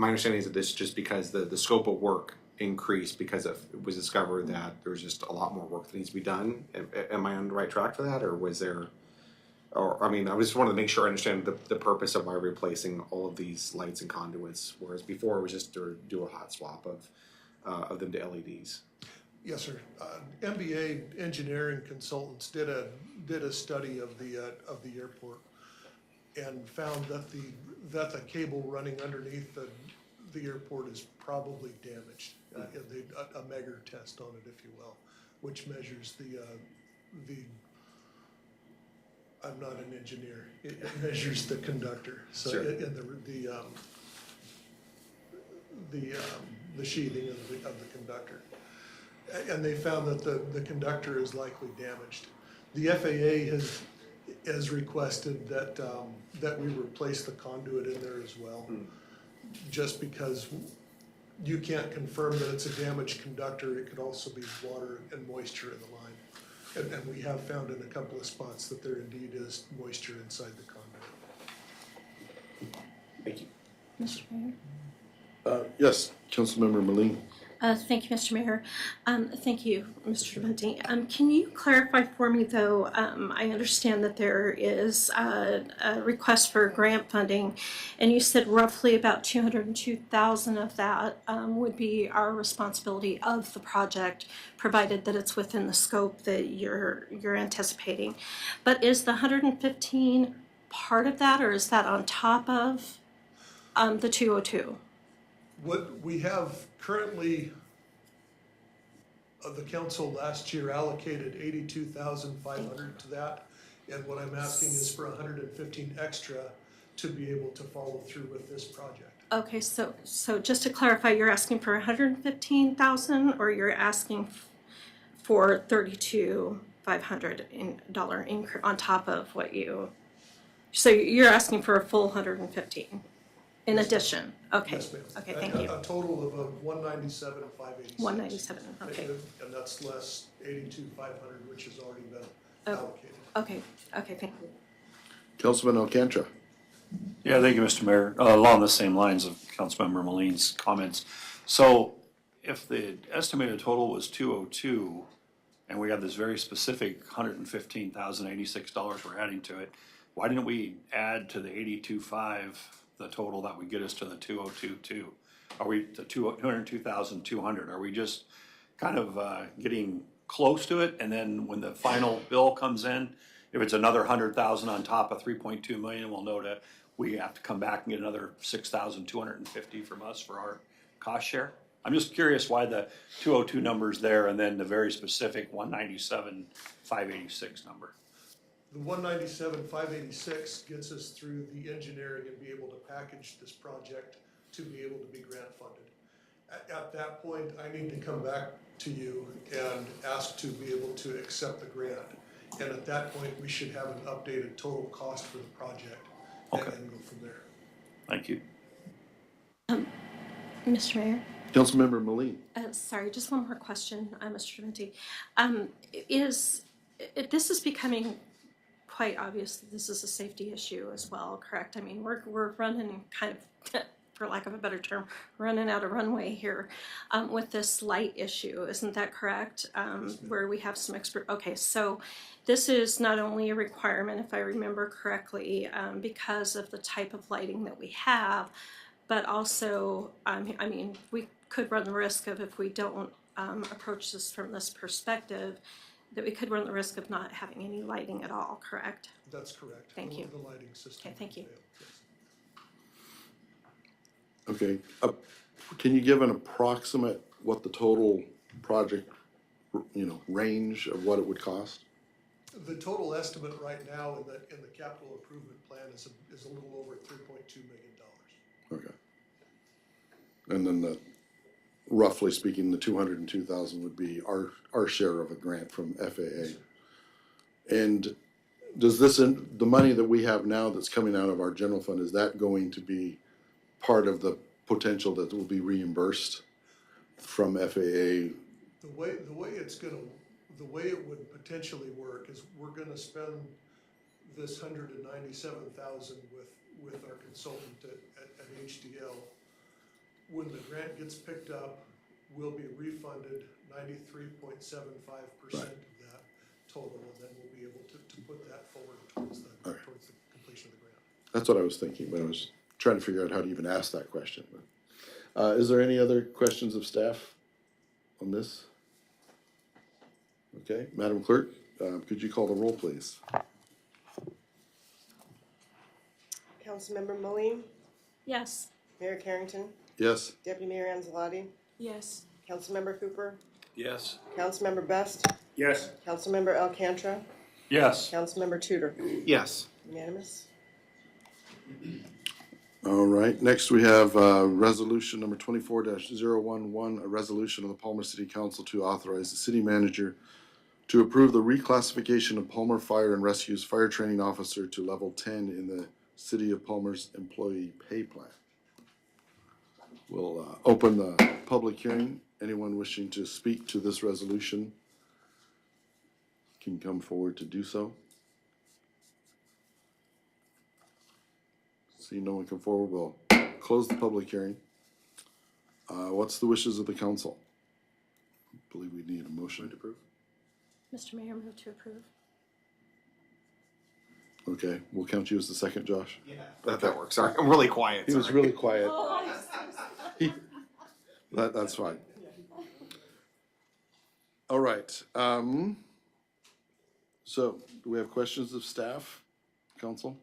S7: understanding is that this is just because the scope of work increased because it was discovered that there's just a lot more work that needs to be done. Am I on the right track for that, or was there? Or I mean, I just wanted to make sure I understand the purpose of why we're replacing all of these lights and conduits, whereas before it was just to do a hot swap of them to LEDs.
S15: Yes, sir. MBA Engineering Consultants did a study of the airport and found that the cable running underneath the airport is probably damaged. They did a Megger test on it, if you will, which measures the I'm not an engineer. It measures the conductor. So
S7: Sure.
S15: The sheathing of the conductor. And they found that the conductor is likely damaged. The FAA has requested that we replace the conduit in there as well, just because you can't confirm that it's a damaged conductor. It could also be water and moisture in the line. And we have found in a couple of spots that there indeed is moisture inside the conduit.
S7: Thank you.
S11: Mr. Mayor?
S3: Yes, Councilmember Moline.
S16: Thank you, Mr. Mayor. Thank you, Mr. Dementi. Can you clarify for me, though, I understand that there is a request for grant funding, and you said roughly about $202,000 of that would be our responsibility of the project, provided that it's within the scope that you're anticipating. But is the 115 part of that, or is that on top of the 202?
S15: What we have currently, the council last year allocated $82,500 to that. And what I'm asking is for 115 extra to be able to follow through with this project.
S16: Okay, so just to clarify, you're asking for 115,000, or you're asking for $32,500 increase on top of what you? So you're asking for a full 115 in addition. Okay.
S15: Yes, ma'am.
S16: Okay, thank you.
S15: A total of 197,586.
S16: 197. Okay.
S15: And that's less 82,500, which has already been
S16: Oh.
S15: allocated.
S16: Okay. Okay. Thank you.
S3: Councilman Alcantara.
S17: Yeah, thank you, Mr. Mayor. Along the same lines of Councilmember Moline's comments. So if the estimated total was 202, and we have this very specific $115,086 we're adding to it, why didn't we add to the 82.5 the total that would get us to the 202.2? Are we to 202,200? Are we just kind of getting close to it, and then when the final bill comes in, if it's another 100,000 on top of 3.2 million, we'll know that we have to come back and get another 6,250 from us for our cost share? I'm just curious why the 202 number's there and then the very specific 197,586 number.
S15: The 197,586 gets us through the engineering and be able to package this project to be able to be grant funded. At that point, I need to come back to you and ask to be able to accept the grant. And at that point, we should have an updated total cost for the project and go from there.
S17: Thank you.
S16: Mr. Mayor?
S3: Councilmember Moline.
S16: Sorry, just one more question, Mr. Dementi. This is becoming quite obvious that this is a safety issue as well, correct? I mean, we're running kind of, for lack of a better term, running out of runway here with this light issue. Isn't that correct? Where we have some expert. Okay, so this is not only a requirement, if I remember correctly, because of the type of lighting that we have, but also, I mean, we could run the risk of, if we don't approach this from this perspective, that we could run the risk of not having any lighting at all, correct?
S15: That's correct.
S16: Thank you.
S15: The lighting system.
S16: Okay, thank you.
S3: Okay, can you give an approximate what the total project, range of what it would cost?
S15: The total estimate right now in the capital improvement plan is a little over $3.2 million.
S3: Okay. And then roughly speaking, the 202,000 would be our share of a grant from FAA. And does the money that we have now that's coming out of our general fund, is that going to be part of the potential that will be reimbursed from FAA?
S15: The way it would potentially work is we're gonna spend this $197,000 with our consultant at HDL. When the grant gets picked up, we'll be refunded 93.75% of that total, and then we'll be able to put that forward towards the completion of the grant.
S3: That's what I was thinking, but I was trying to figure out how to even ask that question. Is there any other questions of staff on this? Okay, Madam Clerk, could you call the roll, please?
S18: Councilmember Moline?
S16: Yes.
S18: Mayor Carrington?
S3: Yes.
S18: Deputy Mayor Anzalati?
S6: Yes.
S18: Councilmember Cooper?
S17: Yes.
S18: Councilmember Best?
S17: Yes.
S18: Councilmember Alcantara?
S17: Yes.
S18: Councilmember Tudor?
S7: Yes.
S18: Unanimous?
S3: All right, next we have resolution number 24-011, a resolution of the Palmer City Council to authorize the city manager to approve the reclassification of Palmer Fire and Rescue's fire training officer to level 10 in the City of Palmer's employee pay plan. We'll open the public hearing. Anyone wishing to speak to this resolution can come forward to do so. See no one come forward, we'll close the public hearing. What's the wishes of the council? I believe we need a motion to approve.
S16: Mr. Mayor, move to approve.
S3: Okay, we'll count you as the second, Josh.
S7: Yeah. That works. Sorry, I'm really quiet.
S3: He was
S7: sorry.
S3: really quiet. That's fine. All right. So, do we have questions of staff, council?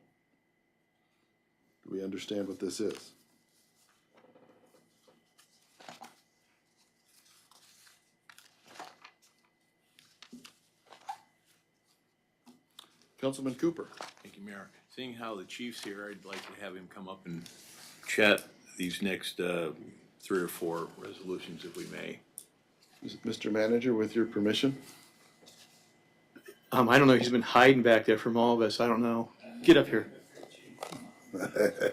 S3: Do we understand what this is? Councilman Cooper.
S19: Thank you, Mayor. Seeing how the chief's here, I'd like to have him come up and chat these next 3 or 4 resolutions, if we may.
S3: Mr. Manager, with your permission?
S2: I don't know, he's been hiding back there from all of us, I don't know. Get up here.
S20: I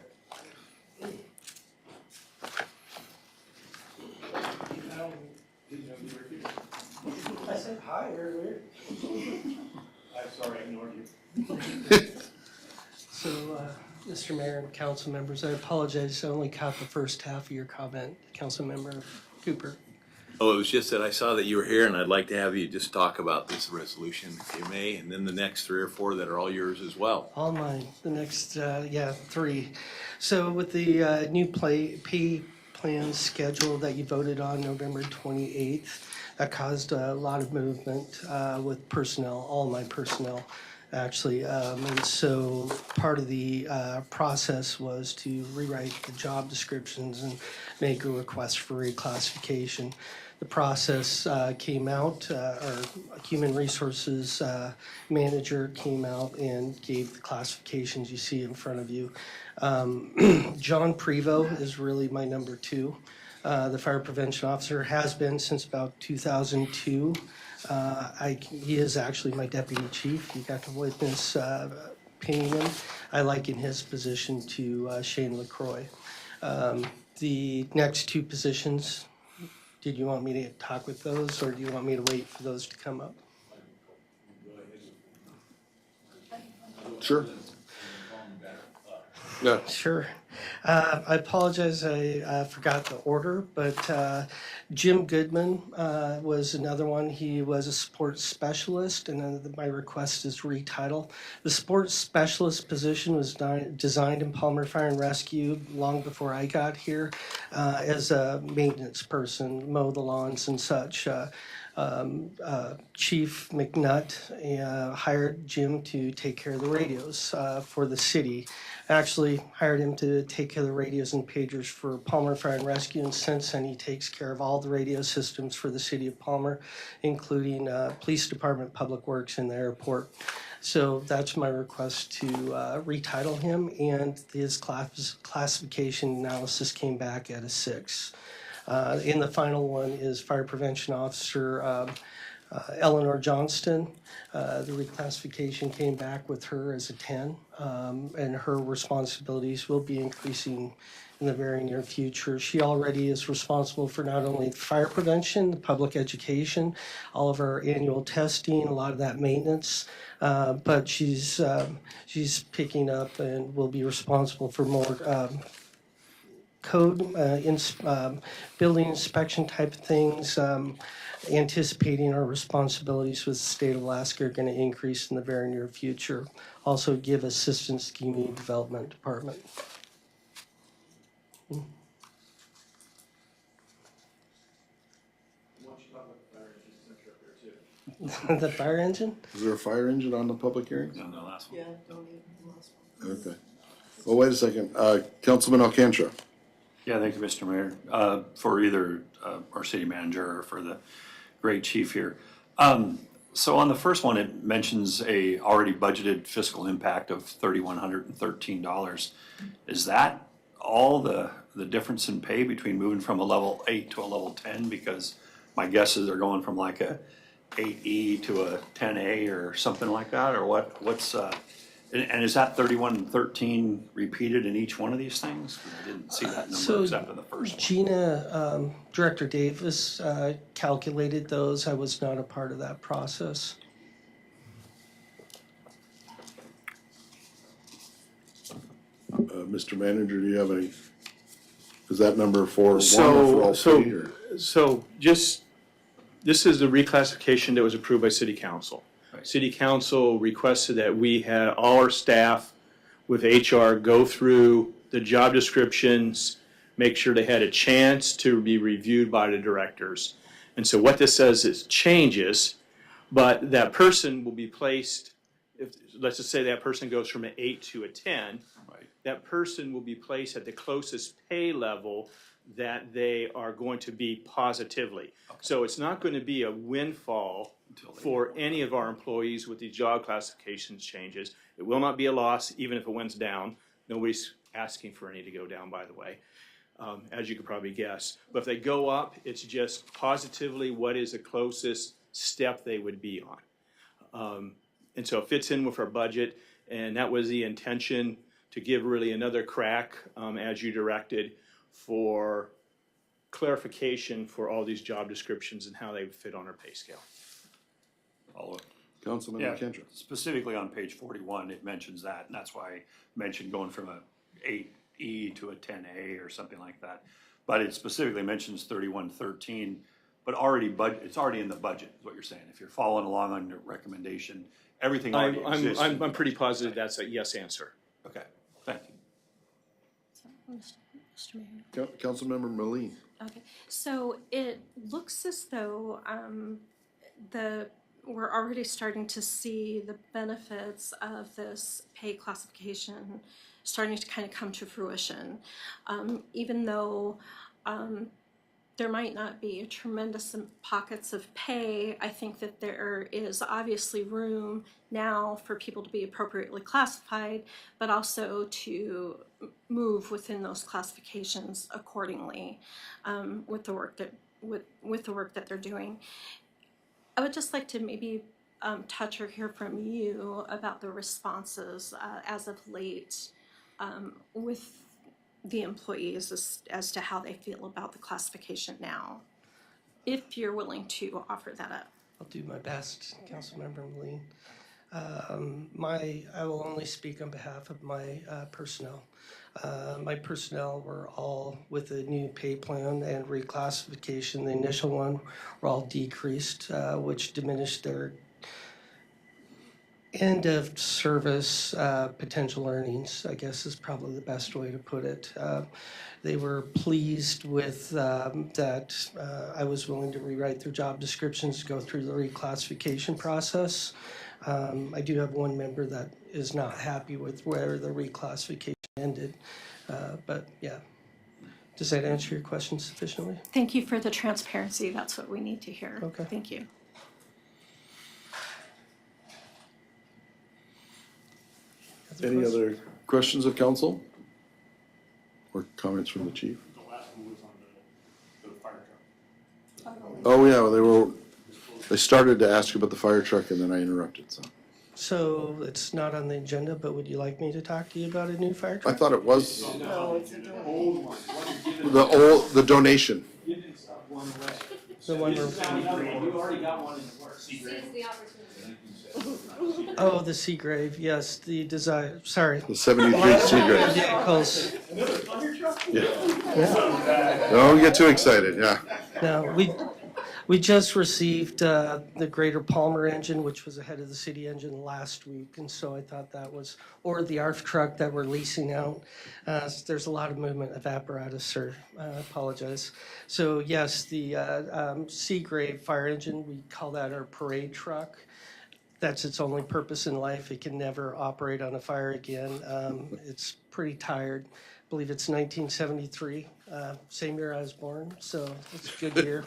S20: said hi earlier.
S2: I'm sorry, I ignored you.
S20: So, Mr. Mayor and council members, I apologize, I only caught the first half of your comment, Councilmember Cooper.
S19: Oh, it was just that I saw that you were here, and I'd like to have you just talk about this resolution, if you may, and then the next 3 or 4 that are all yours as well.
S20: All mine, the next, 3. So with the new pay plan schedule that you voted on November 28th, that caused a lot of movement with personnel, all my personnel, actually. And so part of the process was to rewrite the job descriptions and make a request for reclassification. The process came out, our human resources manager came out and gave the classifications you see in front of you. John Prevost is really my number 2. The fire prevention officer has been since about 2002. He is actually my deputy chief. You got to witness paying him. I liken his position to Shane LaCroix. The next 2 positions, did you want me to talk with those, or do you want me to wait for those to come up?
S3: Sure. Yeah.
S20: Sure. I apologize, I forgot the order, but Jim Goodman was another one. He was a sports specialist, and my request is retitle. The sports specialist position was designed in Palmer Fire and Rescue long before I got here as a maintenance person, mow the lawns and such. Chief McNutt hired Jim to take care of the radios for the city. Actually hired him to take care of the radios and pagers for Palmer Fire and Rescue, and since then he takes care of all the radio systems for the city of Palmer, including police department, public works, and the airport. So that's my request to retitle him, and his classification analysis came back at a 6. In the final one is Fire Prevention Officer Eleanor Johnston. The reclassification came back with her as a 10, and her responsibilities will be increasing in the very near future. She already is responsible for not only fire prevention, the public education, all of our annual testing, a lot of that maintenance, but she's picking up and will be responsible for more code, building inspection type of things. Anticipating our responsibilities with the state of Alaska are going to increase in the very near future. Also give assistance to community development department. The fire engine?
S3: Is there a fire engine on the public hearings?
S17: No, the last one.
S18: Yeah, don't even the last one.
S3: Okay. Well, wait a second. Councilman Alcantra.
S17: Yeah, thank you, Mr. Mayor, for either our city manager or for the great chief here. So on the first one, it mentions a already budgeted fiscal impact of $3,113. Is that all the difference in pay between moving from a level 8 to a level 10? Because my guess is they're going from like a 8E to a 10A or something like that, or what's and is that 3113 repeated in each one of these things? I didn't see that number except in the first one.
S20: Gina, Director Davis calculated those. I was not a part of that process.
S3: Mr. Manager, do you have any, is that number for one or for all three? Or?
S2: So just, this is the reclassification that was approved by City Council. City Council requested that we had all our staff with HR go through the job descriptions, make sure they had a chance to be reviewed by the directors. And so what this says is changes, but that person will be placed, if, let's just say that person goes from an 8 to a 10, that person will be placed at the closest pay level that they are going to be positively. So it's not going to be a windfall for any of our employees with these job classifications changes. It will not be a loss, even if it went down. Nobody's asking for any to go down, by the way, as you could probably guess. But if they go up, it's just positively what is the closest step they would be on. And so it fits in with our budget, and that was the intention, to give really another crack, as you directed, for clarification for all these job descriptions and how they would fit on our pay scale.
S17: Follow it.
S3: Councilman
S17: Yeah,
S3: Alcantra.
S17: specifically on page 41, it mentions that, and that's why I mentioned going from a 8E to a 10A or something like that. But it specifically mentions 3113, but it's already in the budget, is what you're saying. If you're following along on your recommendation, everything already exists.
S2: I'm pretty positive that's a yes answer.
S17: Okay, thank you.
S16: Mr. Mayor.
S3: Councilmember Moline.
S16: Okay, so it looks as though we're already starting to see the benefits of this pay classification starting to kind of come to fruition. Even though there might not be a tremendous pockets of pay, I think that there is obviously room now for people to be appropriately classified, but also to move within those classifications accordingly with the work that they're doing. I would just like to maybe touch or hear from you about the responses as of late with the employees as to how they feel about the classification now, if you're willing to offer that up.
S20: I'll do my best, Councilmember Moline. I will only speak on behalf of my personnel. My personnel were all with the new pay plan and reclassification. The initial one were all decreased, which diminished their end of service potential earnings, I guess is probably the best way to put it. They were pleased with that I was willing to rewrite their job descriptions to go through the reclassification process. I do have one member that is not happy with where the reclassification ended, but yeah. Does that answer your question sufficiently?
S16: Thank you for the transparency. That's what we need to hear.
S20: Okay.
S16: Thank you.
S3: Any other questions of council? Or comments from the chief?
S2: The last one was on the fire truck.
S3: Oh, yeah, they started to ask about the fire truck and then I interrupted, so.
S20: So it's not on the agenda, but would you like me to talk to you about a new fire
S3: I
S20: truck?
S3: thought it was
S20: No, it's
S3: the donation.
S20: the one we're.
S2: You already got one in the works.
S20: Oh, the Seagrave, yes, the desire, sorry.
S3: The 73 Seagrave.
S20: Vehicles.
S2: Another fire truck?
S3: Yeah. Don't get too excited, yeah.
S20: No, we just received the Greater Palmer engine, which was ahead of the city engine last week, and so I thought that was, or the ARF truck that we're leasing out. There's a lot of movement of apparatus, sir. I apologize. So yes, the Seagrave fire engine, we call that our parade truck. That's its only purpose in life. It can never operate on a fire again. It's pretty tired. I believe it's 1973, same year I was born, so it's a good year.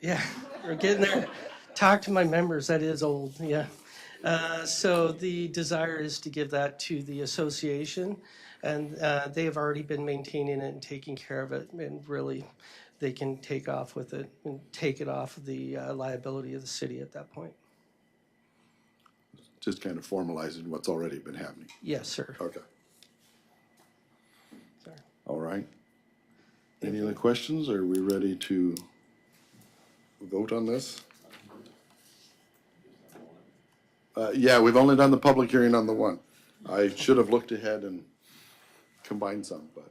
S20: Yeah, we're getting there. Talk to my members, that is old, yeah. So the desire is to give that to the association, and they have already been maintaining it and taking care of it, and really, they can take off with it and take it off of the liability of the city at that point.
S3: Just kind of formalizing what's already been happening.
S20: Yes, sir.
S3: Okay.
S20: Sorry.
S3: All right. Any other questions? Are we ready to vote on this? Yeah, we've only done the public hearing on the one. I should have looked ahead and combined some, but.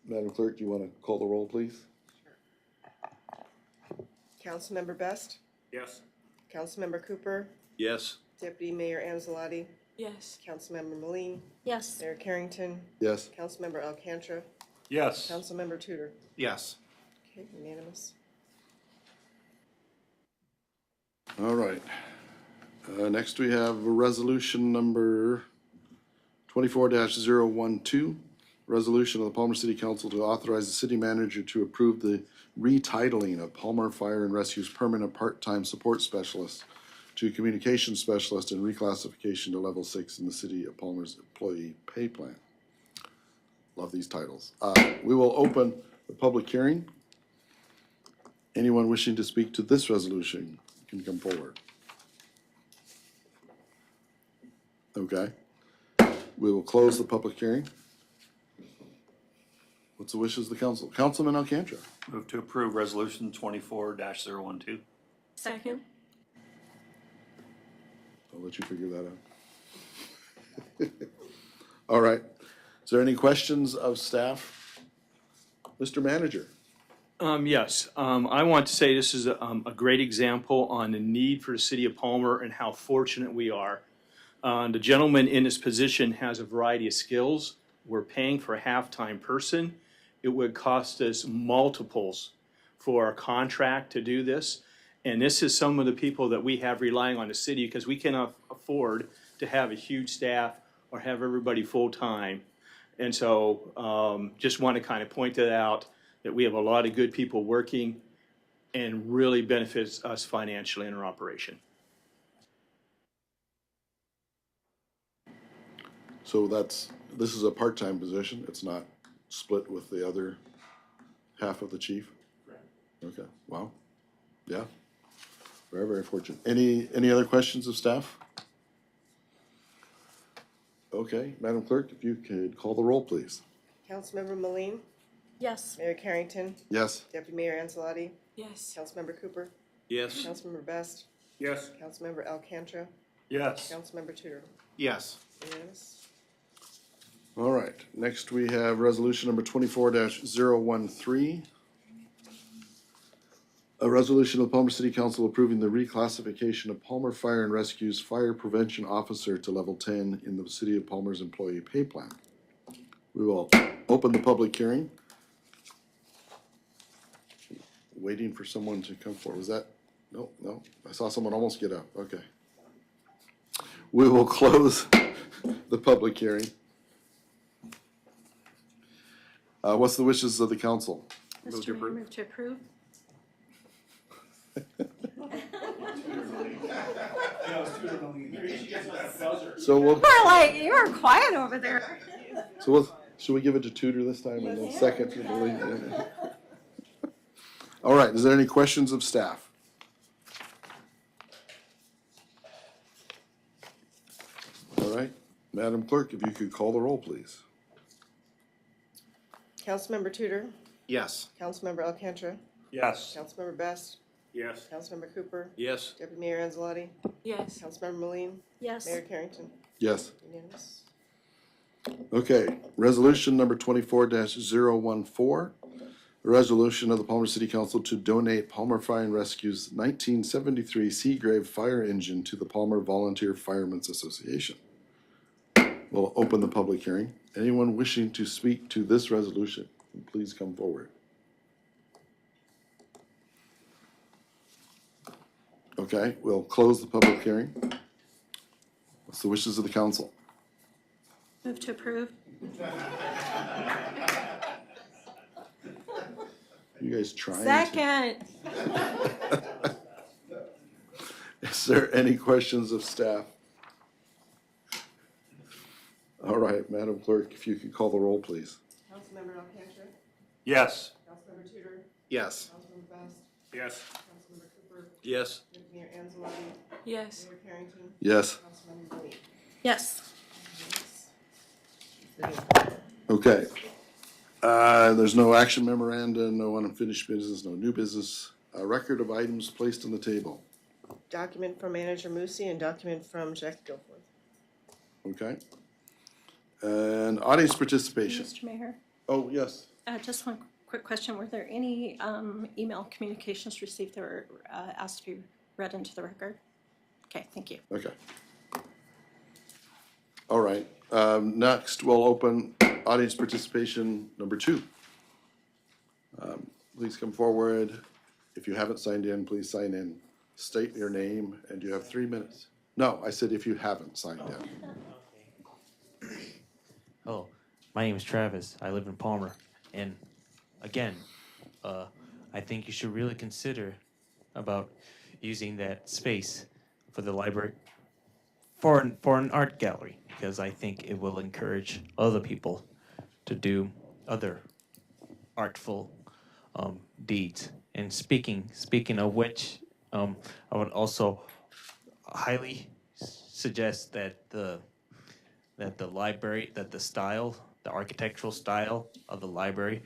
S3: Madam Clerk, do you want to call the roll, please?
S19: Councilmember Best,
S2: Yes.
S19: Councilmember Cooper, Yes. Deputy Mayor Anzalati,
S6: Yes.
S19: Councilmember Moline,
S16: Yes.
S19: Mayor Carrington,
S3: Yes.
S19: Councilmember Alcantra,
S17: Yes.
S19: Councilmember Tudor.
S7: Yes.
S19: Okay, unanimous.
S3: All right. Next, we have resolution number 24-012. Resolution of the Palmer City Council to authorize the city manager to approve the retitling of Palmer Fire and Rescue's permanent part-time support specialist to communications specialist and reclassification to level 6 in the city of Palmer's employee pay plan. Love these titles. We will open the public hearing. Anyone wishing to speak to this resolution can come forward. Okay. We will close the public hearing. What's the wishes of the council? Councilman Alcantra.
S17: Move to approve resolution 24-012.
S6: Second.
S3: I'll let you figure that out. All right. Is there any questions of staff? Mr. Manager.
S2: Yes, I want to say this is a great example on the need for the city of Palmer and how fortunate we are. The gentleman in this position has a variety of skills. We're paying for a half-time person. It would cost us multiples for our contract to do this. And this is some of the people that we have relying on the city because we cannot afford to have a huge staff or have everybody full-time. And so just want to kind of point that out, that we have a lot of good people working and really benefits us financially in our operation.
S3: So this is a part-time position. It's not split with the other half of the chief?
S2: Correct.
S3: Okay, wow. Yeah. Very, very fortunate. Any other questions of staff? Okay, Madam Clerk, if you could call the roll, please.
S19: Councilmember Moline,
S16: Yes.
S19: Mayor Carrington,
S3: Yes.
S19: Deputy Mayor Anzalati,
S6: Yes.
S19: Councilmember Cooper, Yes. Councilmember Best,
S2: Yes.
S19: Councilmember Alcantra,
S17: Yes.
S19: Councilmember Tudor.
S7: Yes.
S19: Unanimous.
S3: All right, next we have resolution number 24-013. A resolution of the Palmer City Council approving the reclassification of Palmer Fire and Rescue's Fire Prevention Officer to level 10 in the city of Palmer's employee pay plan. We will open the public hearing. Waiting for someone to come forward. Was that? No. I saw someone almost get up. Okay. We will close the public hearing. What's the wishes of the council?
S7: Move to
S16: Mr. Mayor,
S7: approve.
S16: move to approve.
S3: So we'll,
S16: We're like, you were quiet over there.
S3: should we give it to Tudor this time and then second to Moline? All right, is there any questions of staff? All right, Madam Clerk, if you could call the roll, please.
S19: Councilmember Tudor,
S7: Yes.
S19: Councilmember Alcantara,
S17: Yes.
S19: Councilmember Best,
S17: Yes.
S19: Councilmember Cooper, Yes. Deputy Mayor Anzalotti,
S6: Yes.
S19: Councilmember Moline,
S16: Yes.
S19: Mayor Carrington.
S3: Yes.
S19: Unanimous.
S3: Okay, resolution number 24-014, a resolution of the Palmer City Council to donate Palmer Fire and Rescue's 1973 Seagrave fire engine to the Palmer Volunteer Firemen's Association. We'll open the public hearing. Anyone wishing to speak to this resolution, please come forward. Okay, we'll close the public hearing. What's the wishes of the council?
S16: Move to approve.
S3: You guys trying to?
S16: Second.
S3: Is there any questions of staff? All right, Madam Clerk, if you could call the roll, please.
S19: Councilmember Alcantara,
S17: Yes.
S19: Councilmember Tudor,
S7: Yes.
S19: Councilmember Best,
S17: Yes.
S19: Councilmember Cooper, Yes. Deputy Mayor Anzalotti,
S6: Yes.
S19: Mayor Carrington.
S3: Yes.
S19: Councilmember Moline.
S16: Yes.
S3: Okay. There's no action memoranda, no unfinished business, no new business. A record of items placed on the table.
S19: Document from Manager Musi and document from Jackie Goforth.
S3: Okay. And audience participation.
S16: Mr. Mayor,
S3: Oh, yes.
S16: just one quick question. Were there any email communications received that were asked to be read into the record? Okay, thank you.
S3: Okay. All right. Next, we'll open audience participation number 2. Please come forward. If you haven't signed in, please sign in. State your name, and you have 3 minutes. No, I said if you haven't signed in.
S9: Oh, my name is Travis. I live in Palmer. And again, I think you should really consider about using that space for the library for an art gallery, because I think it will encourage other people to do other artful deeds. And speaking of which, I would also highly suggest that the library, that the architectural style of the library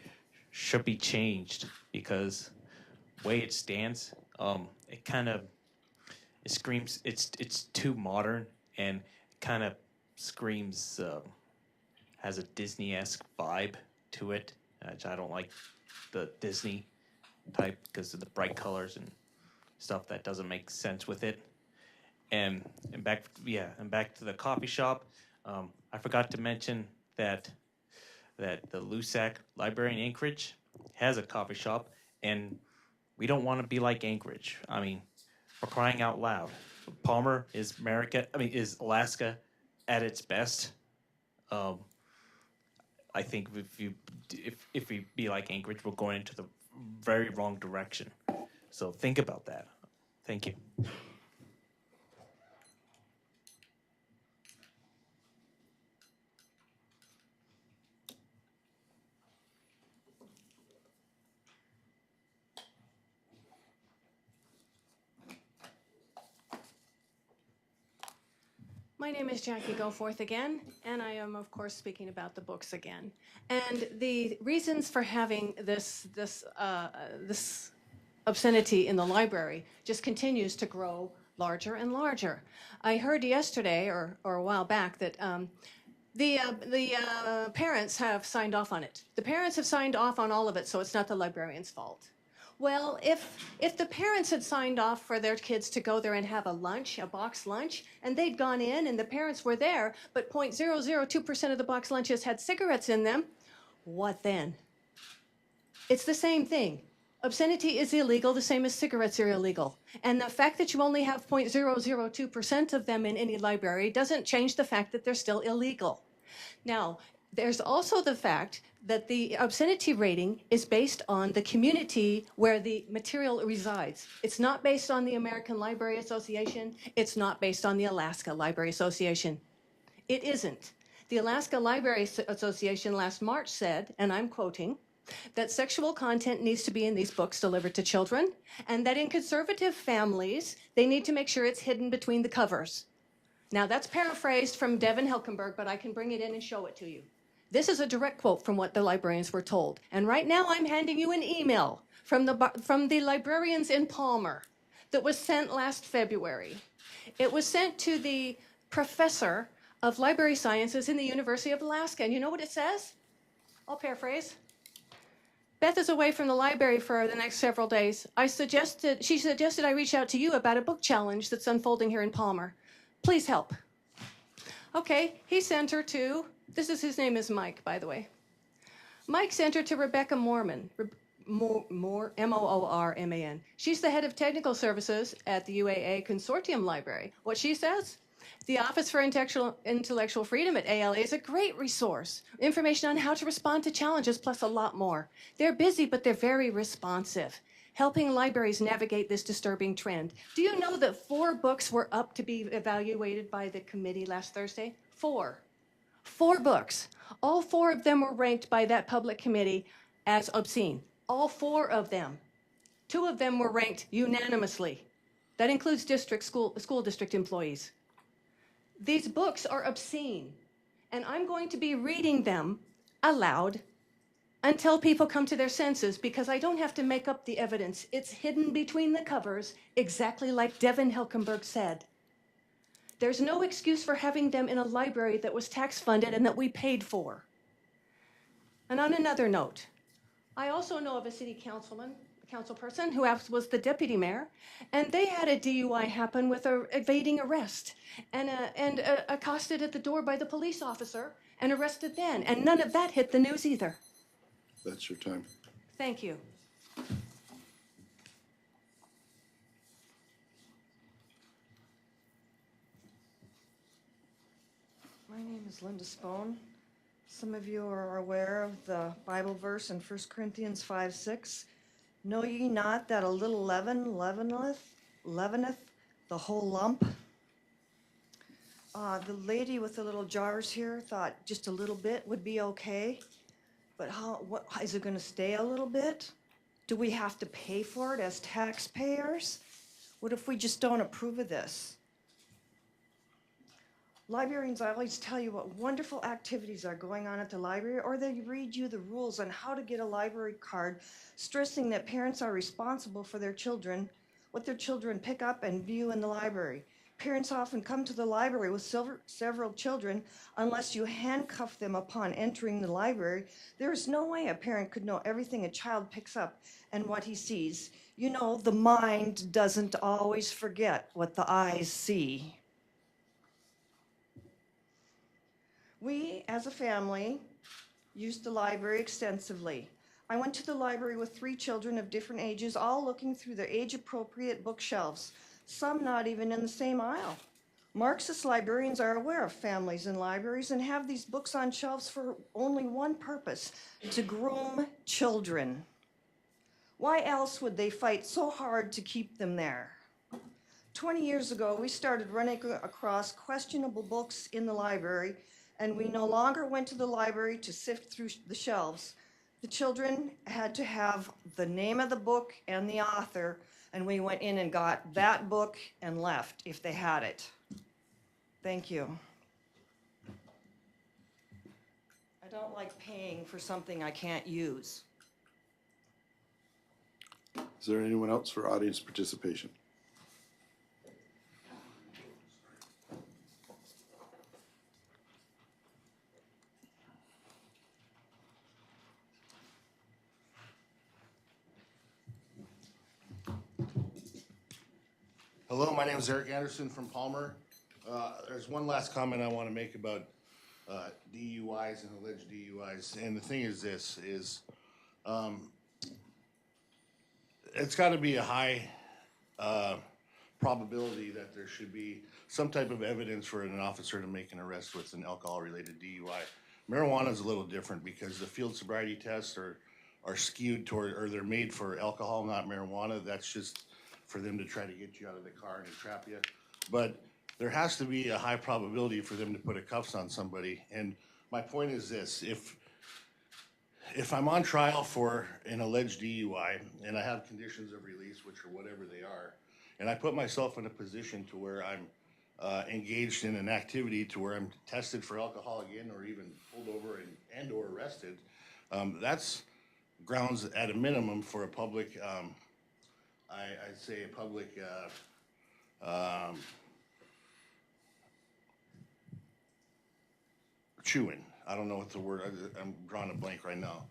S9: should be changed, because the way it stands, it screams, it's too modern, and kind of screams, has a Disney-esque vibe to it, which I don't like the Disney type because of the bright colors and stuff that doesn't make sense with it. And back to the coffee shop. I forgot to mention that the LUSAC Library in Anchorage has a coffee shop, and we don't want to be like Anchorage. I mean, we're crying out loud. Palmer is is Alaska at its best. I think if we be like Anchorage, we're going into the very wrong direction. So think about that. Thank you.
S10: My name is Jackie Goforth again, and I am, of course, speaking about the books again. And the reasons for having this obscenity in the library just continues to grow larger and larger. I heard yesterday, or a while back, that the parents have signed off on it. The parents have signed off on all of it, so it's not the librarian's fault. Well, if the parents had signed off for their kids to go there and have a lunch, a box lunch, and they'd gone in and the parents were there, but 0.002% of the box lunches had cigarettes in them, what then? It's the same thing. Obscenity is illegal, the same as cigarettes are illegal. And the fact that you only have 0.002% of them in any library doesn't change the fact that they're still illegal. Now, there's also the fact that the obscenity rating is based on the community where the material resides. It's not based on the American Library Association. It's not based on the Alaska Library Association. It isn't. The Alaska Library Association last March said, and I'm quoting, that sexual content needs to be in these books delivered to children, and that in conservative families, they need to make sure it's hidden between the covers. Now, that's paraphrased from Devin Helkenberg, but I can bring it in and show it to you. This is a direct quote from what the librarians were told. And right now, I'm handing you an email from the librarians in Palmer that was sent last February. It was sent to the professor of library sciences in the University of Alaska. And you know what it says? I'll paraphrase. Beth is away from the library for the next several days. She suggested I reach out to you about a book challenge that's unfolding here in Palmer. Please help. Okay, he sent her to, his name is Mike, by the way. Mike sent her to Rebecca Moorman, M-O-O-R-M-A-N. She's the head of technical services at the UAA Consortium Library. What she says? The Office for Intellectual Freedom at ALA is a great resource. Information on how to respond to challenges, plus a lot more. They're busy, but they're very responsive, helping libraries navigate this disturbing trend. Do you know that 4 books were up to be evaluated by the committee last Thursday? 4 books. All 4 of them were ranked by that public committee as obscene. All 4 of them. 2 of them were ranked unanimously. That includes school district employees. These books are obscene, and I'm going to be reading them aloud until people come to their senses, because I don't have to make up the evidence. It's hidden between the covers, exactly like Devin Helkenberg said. There's no excuse for having them in a library that was tax-funded and that we paid for. And on another note, I also know of a city council person who was the deputy mayor, and they had a DUI happen with evading arrest and accosted at the door by the police officer and arrested then. And none of that hit the news either.
S3: That's your time.
S10: Thank you.
S12: My name is Linda Spohn. Some of you are aware of the Bible verse in 1 Corinthians 5:6. Know ye not that a little leaven leaveneth the whole lump? The lady with the little jars here thought just a little bit would be okay. But what is it going to stay a little bit? Do we have to pay for it as taxpayers? What if we just don't approve of this? Librarians always tell you what wonderful activities are going on at the library, or they read you the rules on how to get a library card, stressing that parents are responsible for their children, what their children pick up and view in the library. Parents often come to the library with several children. Unless you handcuff them upon entering the library, there is no way a parent could know everything a child picks up and what he sees. You know, the mind doesn't always forget what the eyes see. We, as a family, used the library extensively. I went to the library with 3 children of different ages, all looking through their age-appropriate bookshelves, some not even in the same aisle. Marxist librarians are aware of families in libraries and have these books on shelves for only one purpose: to groom children. Why else would they fight so hard to keep them there? 20 years ago, we started running across questionable books in the library, and we no longer went to the library to sift through the shelves. The children had to have the name of the book and the author, and we went in and got that book and left if they had it. Thank you. I don't like paying for something I can't use.
S3: Is there anyone else for audience participation?
S14: Hello, my name is Eric Anderson from Palmer. There's one last comment I want to make about DUIs and alleged DUIs. And the thing is this, it's got to be a high probability that there should be some type of evidence for an officer to make an arrest with an alcohol-related DUI Marijuana is a little different because the field sobriety tests are skewed toward, or they're made for alcohol, not marijuana. That's just for them to try to get you out of the car and trap you. But there has to be a high probability for them to put a cuffs on somebody. And my point is this: if I'm on trial for an alleged DUI and I have conditions of release, which are whatever they are, and I put myself in a position to where I'm engaged in an activity to where I'm tested for alcohol again, or even pulled over and or arrested, that's grounds at a minimum for a public, I'd say a public chewing. I don't know what the word, I'm drawing a blank right now.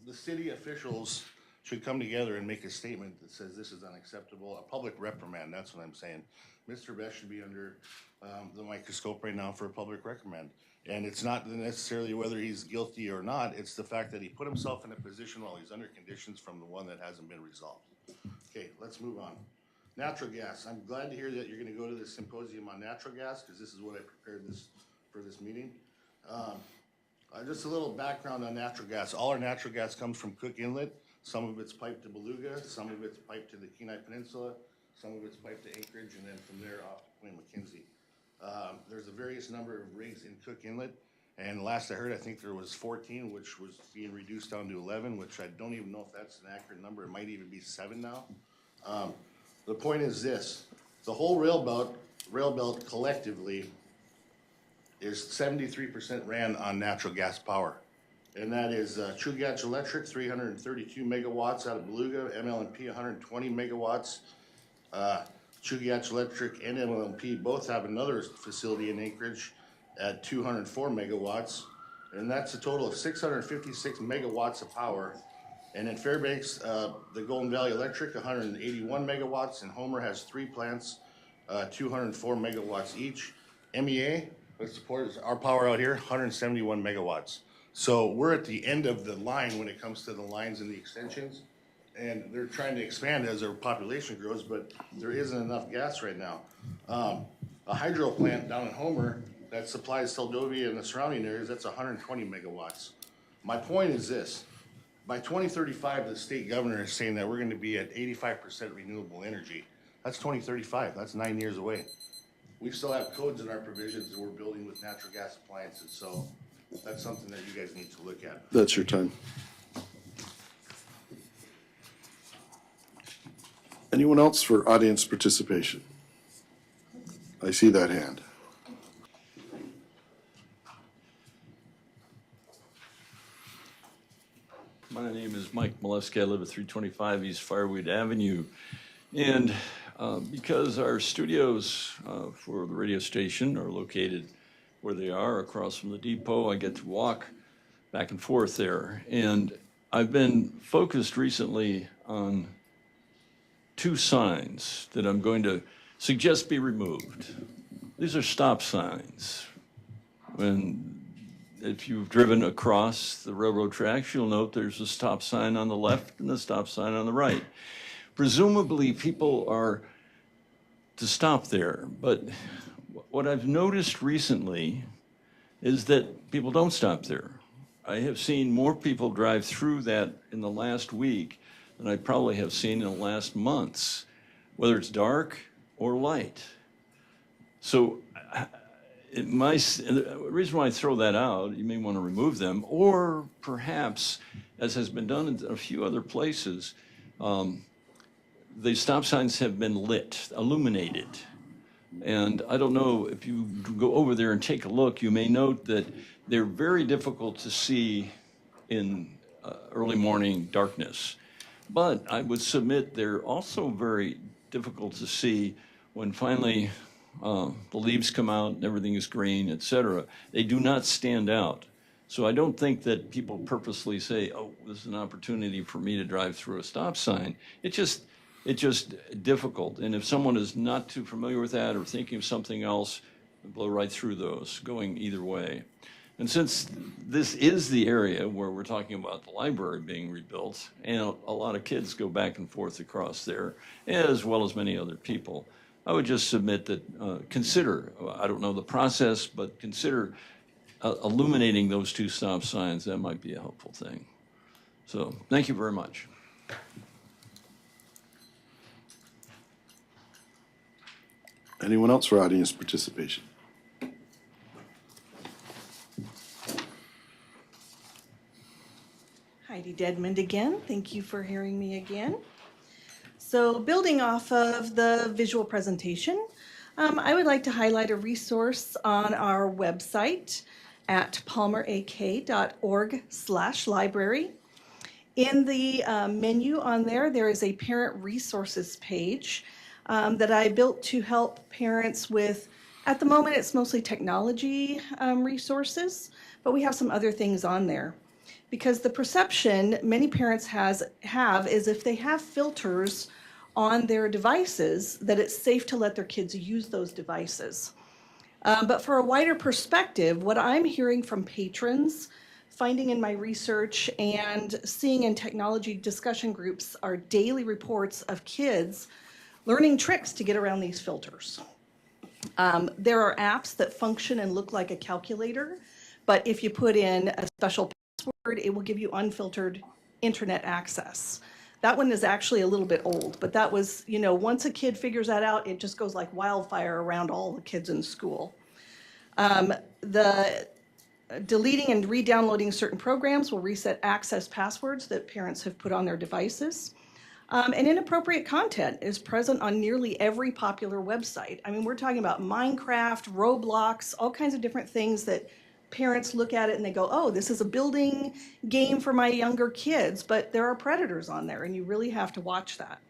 S14: The city officials should come together and make a statement that says this is unacceptable, a public reprimand, that's what I'm saying. Mr. Best should be under the microscope right now for a public reprimand. And it's not necessarily whether he's guilty or not, it's the fact that he put himself in a position while he's under conditions from the one that hasn't been resolved. Okay, let's move on. Natural gas. I'm glad to hear that you're gonna go to this symposium on natural gas, because this is what I prepared for this meeting. Just a little background on natural gas. All our natural gas comes from Cook Inlet. Some of it's piped to Beluga, some of it's piped to the Kenai Peninsula, some of it's piped to Anchorage, and then from there off to Point McKenzie. There's a various number of rigs in Cook Inlet, and last I heard, I think there was 14, which was being reduced down to 11, which I don't even know if that's an accurate number. It might even be 7 now. The point is this: the whole rail belt collectively is 73% ran on natural gas power. And that is Chugach Electric, 332 megawatts out of Beluga, MLMP 120 megawatts. Chugach Electric and MLMP both have another facility in Anchorage at 204 megawatts. And that's a total of 656 megawatts of power. And in Fairbanks, the Golden Valley Electric, 181 megawatts, and Homer has 3 plants, 204 megawatts each. MEA, which supports our power out here, 171 megawatts. So we're at the end of the line when it comes to the lines and the extensions, and they're trying to expand as our population grows, but there isn't enough gas right now. A hydro plant down in Homer that supplies Seldovia and the surrounding areas, that's 120 megawatts. My point is this: by 2035, the state governor is saying that we're going to be at 85% renewable energy. That's 2035. That's 9 years away. We still have codes in our provisions that we're building with natural gas appliances, so that's something that you guys need to look at.
S3: That's your time. Anyone else for audience participation? I see that hand.
S19: My name is Mike Molesky. I live at 325 East Fireweed Avenue. And because our studios for the radio station are located where they are, across from the depot, I get to walk back and forth there. And I've been focused recently on 2 signs that I'm going to suggest be removed. These are stop signs. If you've driven across the railroad tracks, you'll note there's a stop sign on the left and a stop sign on the right. Presumably, people are to stop there, but what I've noticed recently is that people don't stop there. I have seen more people drive through that in the last week than I probably have seen in the last months, whether it's dark or light. So the reason why I throw that out, you may want to remove them, or perhaps, as has been done in a few other places, the stop signs have been lit, illuminated. And I don't know, if you go over there and take a look, you may note that they're very difficult to see in early morning darkness. But I would submit they're also very difficult to see when finally the leaves come out and everything is green, etc. They do not stand out. So I don't think that people purposely say, oh, this is an opportunity for me to drive through a stop sign. It's just difficult. And if someone is not too familiar with that or thinking of something else, blow right through those, going either way. And since this is the area where we're talking about the library being rebuilt, and a lot of kids go back and forth across there, as well as many other people, I would just submit that consider, I don't know the process, but consider illuminating those two stop signs, that might be a helpful thing. So, thank you very much.
S3: Anyone else for audience participation?
S13: Heidi Dedmond again. Thank you for hearing me again. So building off of the visual presentation, I would like to highlight a resource on our website at palmerak.org/library. In the menu on there, there is a parent resources page that I built to help parents with, at the moment, it's mostly technology resources, but we have some other things on there. Because the perception many parents have is if they have filters on their devices, that it's safe to let their kids use those devices. But for a wider perspective, what I'm hearing from patrons, finding in my research, and seeing in technology discussion groups are daily reports of kids learning tricks to get around these filters. There are apps that function and look like a calculator, but if you put in a special password, it will give you unfiltered internet access. That one is actually a little bit old, but that was, once a kid figures that out, it just goes like wildfire around all the kids in school. The deleting and re-downloading certain programs will reset access passwords that parents have put on their devices. And inappropriate content is present on nearly every popular website. I mean, we're talking about Minecraft, Roblox, all kinds of different things that parents look at it and they go, oh, this is a building game for my younger kids, but there are predators on there and you really have to watch that.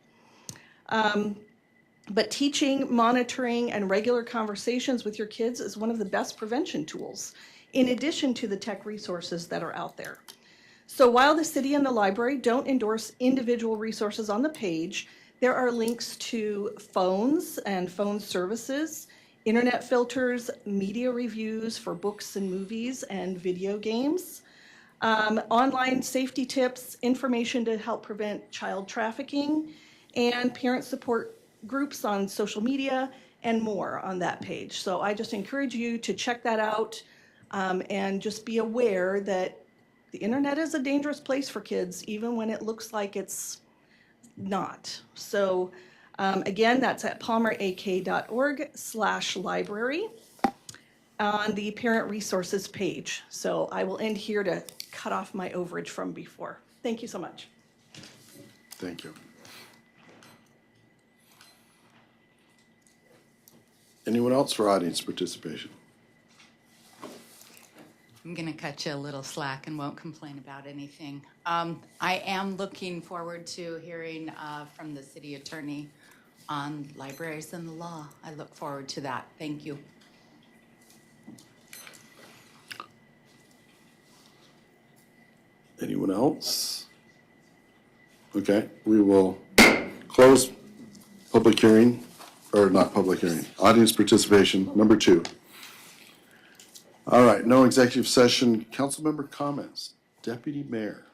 S13: But teaching, monitoring, and regular conversations with your kids is one of the best prevention tools, in addition to the tech resources that are out there. So while the city and the library don't endorse individual resources on the page, there are links to phones and phone services, internet filters, media reviews for books and movies and video games, online safety tips, information to help prevent child trafficking, and parent support groups on social media, and more on that page. So I just encourage you to check that out and just be aware that the internet is a dangerous place for kids, even when it looks like it's not. So again, that's at palmerak.org/library on the parent resources page. So I will end here to cut off my overage from before. Thank you so much.
S3: Thank you. Anyone else for audience participation?
S11: I'm going to cut you a little slack and won't complain about anything. I am looking forward to hearing from the city attorney on libraries and the law. I look forward to that. Thank you.
S3: Anyone else? Okay, we will close public hearing, or not public hearing, audience participation, number 2. All right, no executive session. Council member comments. Deputy Mayor.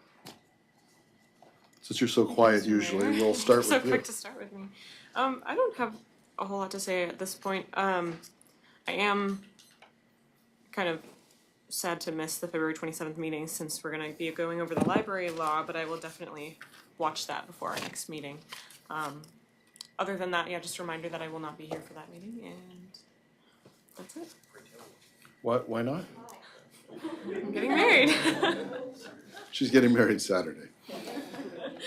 S3: Since you're so quiet usually, we'll start with you.
S6: So quick to start with me. I don't have a whole lot to say at this point. I am kind of sad to miss the February 27th meeting since we're going to be going over the library law, but I will definitely watch that before our next meeting. Other than that, yeah, just a reminder that I will not be here for that meeting, and that's it.
S3: What? Why not?
S6: I'm getting married.
S3: She's getting married Saturday.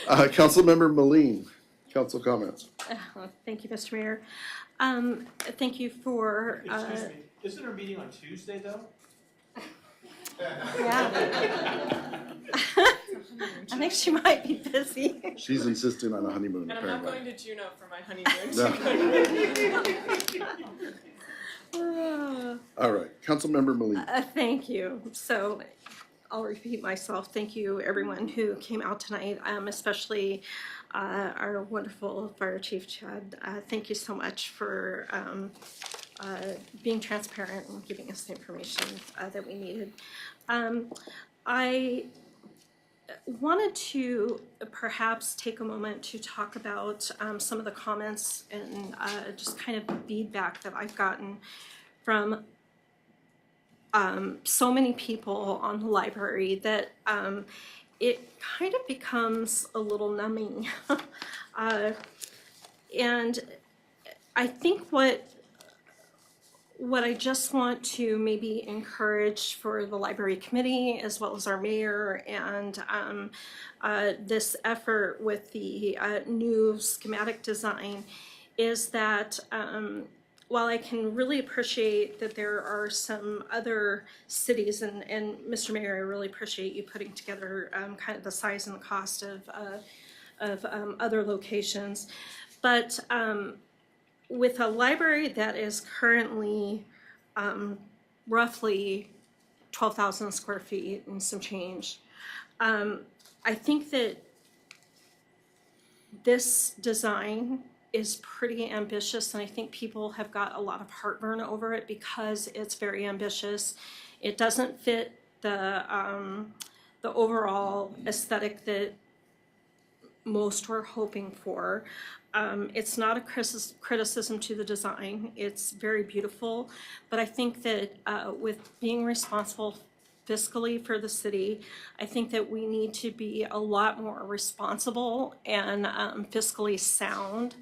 S3: Councilmember Moline, council comments.
S16: Thank you, Mr. Mayor. Thank you for.
S2: Excuse me, isn't our meeting on Tuesday though?
S16: Yeah. I think she might be busy.
S3: She's insisting on a honeymoon,
S6: And I'm not
S3: apparently.
S6: going to Juneau for my honeymoon.
S3: All right, Councilmember Moline.
S16: Thank you. So I'll repeat myself. Thank you, everyone who came out tonight, especially our wonderful Fire Chief Chad. Thank you so much for being transparent and giving us the information that we needed. I wanted to perhaps take a moment to talk about some of the comments and just kind of feedback that I've gotten from so many people on the library that it kind of becomes a little numbing. And I think what I just want to maybe encourage for the library committee as well as our mayor and this effort with the new schematic design is that while I can really appreciate that there are some other cities, and Mr. Mayor, I really appreciate you putting together kind of the size and the cost of other locations, but with a library that is currently roughly 12,000 square feet and some change, I think that this design is pretty ambitious, and I think people have got a lot of heartburn over it because it's very ambitious. It doesn't fit the overall aesthetic that most were hoping for. It's not a criticism to the design. It's very beautiful, but I think that with being responsible fiscally for the city, I think that we need to be a lot more responsible and fiscally sound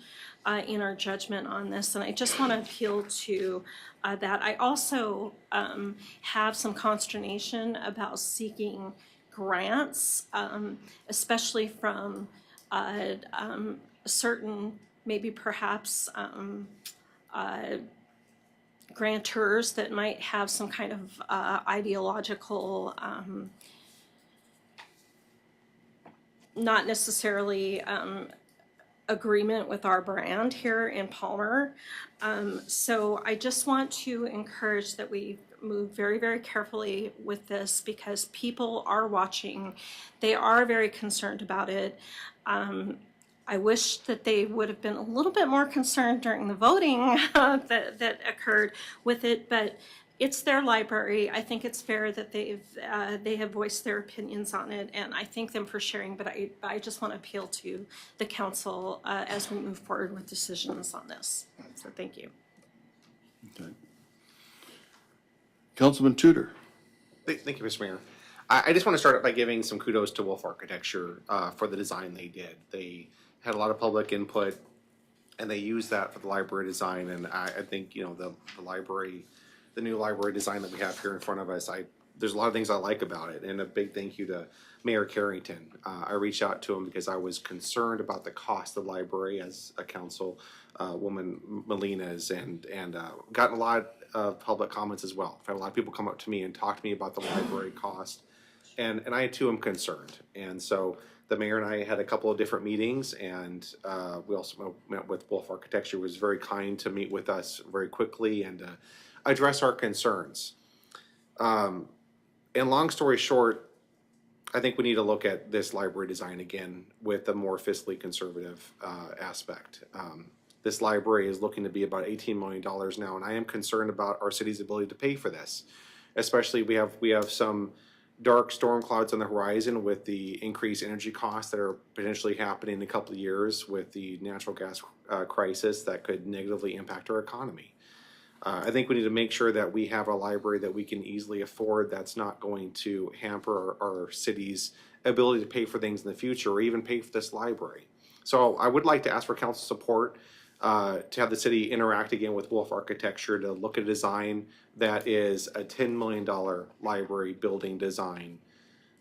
S16: in our judgment on this. And I just want to appeal to that. I also have some consternation about seeking grants, especially from certain, maybe perhaps grantors that might have some kind of ideological, not necessarily agreement with our brand here in Palmer. So I just want to encourage that we move very, very carefully with this because people are watching. They are very concerned about it. I wish that they would have been a little bit more concerned during the voting that occurred with it, but it's their library. I think it's fair that they have voiced their opinions on it, and I thank them for sharing, but I just want to appeal to the council as we move forward with decisions on this. So thank you.
S3: Okay. Councilman Tudor.
S7: Thank you, Mr. Mayor. I just want to start out by giving some kudos to Wolf Architecture for the design they did. They had a lot of public input, and they used that for the library design. And I think the new library design that we have here in front of us, there's a lot of things I like about it. And a big thank you to Mayor Carrington. I reached out to him because I was concerned about the cost of the library as a council woman, Molina's, and gotten a lot of public comments as well. I've had a lot of people come up to me and talk to me about the library cost. And I too am concerned. And so the mayor and I had a couple of different meetings, and we also met with Wolf Architecture, who was very kind to meet with us very quickly and address our concerns. And long story short, I think we need to look at this library design again with a more fiscally conservative aspect. This library is looking to be about $18 million now, and I am concerned about our city's ability to pay for this. Especially we have some dark storm clouds on the horizon with the increased energy costs that are potentially happening in a couple of years with the natural gas crisis that could negatively impact our economy. I think we need to make sure that we have a library that we can easily afford that's not going to hamper our city's ability to pay for things in the future or even pay for this library. So I would like to ask for council support to have the city interact again with Wolf Architecture to look at a design that is a $10 million library building design.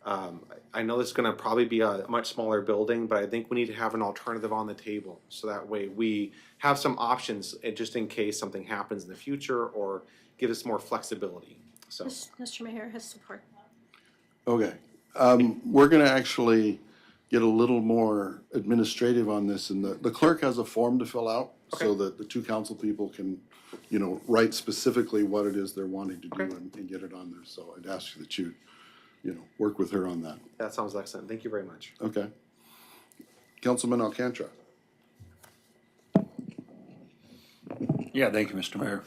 S7: I know this is going to probably be a much smaller building, but I think we need to have an alternative on the table so that way we have some options just in case something happens in the future or give us more flexibility. So,
S16: Mr. Mayor has support.
S3: Okay. We're going to actually get a little more administrative on this, and the clerk has a form to fill out so that the two council people can, write specifically what it is they're wanting to do and get it on there. So I'd ask you that you work with her on that.
S7: that sounds excellent. Thank you very much.
S3: Okay. Councilman Alcantara.
S17: Yeah, thank you, Mr. Mayor.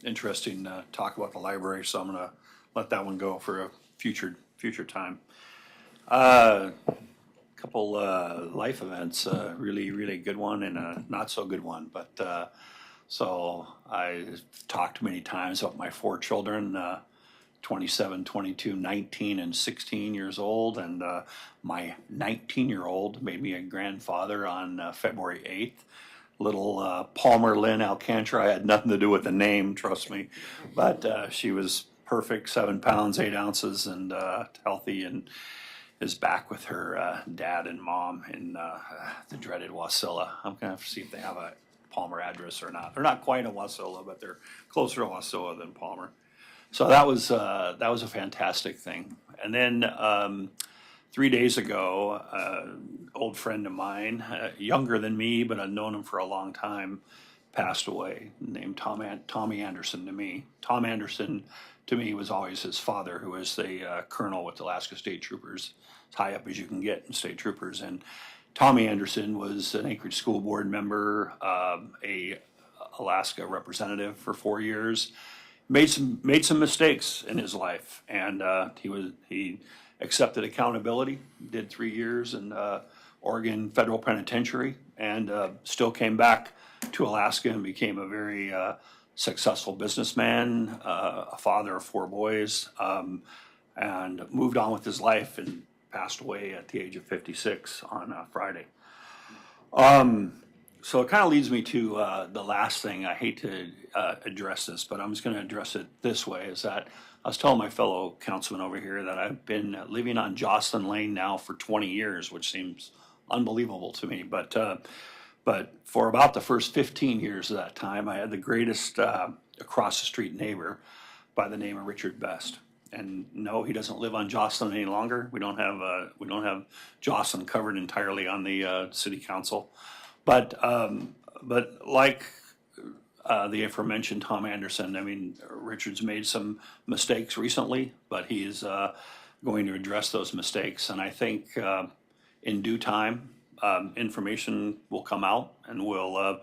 S17: Interesting talk about the library, so I'm gonna let that one go for a future time. Couple life events, really good one and a not so good one. But So I've talked many times about my 4 children, 27, 22, 19, and 16 years old. And my 19-year-old made me a grandfather on February 8th. Little Palmer Lynn Alcantara. I had nothing to do with the name, trust me. But she was perfect, 7 pounds, 8 ounces, and healthy, and is back with her dad and mom in the dreaded Wasilla. I'm going to have to see if they have a Palmer address or not. They're not quite in Wasilla, but they're closer to Wasilla than Palmer. So that was a fantastic thing. And then 3 days ago, old friend of mine, younger than me, but I've known him for a long time, passed away, named Tommy Anderson to me. Tom Anderson to me was always his father, who was the colonel with the Alaska State Troopers, as high up as you can get in state troopers. And Tommy Anderson was an Anchorage School Board member, a Alaska representative for 4 years. Made some mistakes in his life, and he accepted accountability. Did 3 years in Oregon Federal Penitentiary, and still came back to Alaska and became a very successful businessman, a father of 4 boys, and moved on with his life and passed away at the age of 56 on Friday. So it kind of leads me to the last thing. I hate to address this, but I'm just going to address it this way, is that I was telling my fellow councilman over here that I've been living on Jocelyn Lane now for 20 years, which seems unbelievable to me. But for about the first 15 years of that time, I had the greatest across the street neighbor by the name of Richard Best. And no, he doesn't live on Jocelyn any longer. We don't have Jocelyn covered entirely on the city council. But like the aforementioned Tom Anderson, I mean, Richard's made some mistakes recently, but he is going to address those mistakes. And I think in due time, information will come out, and we'll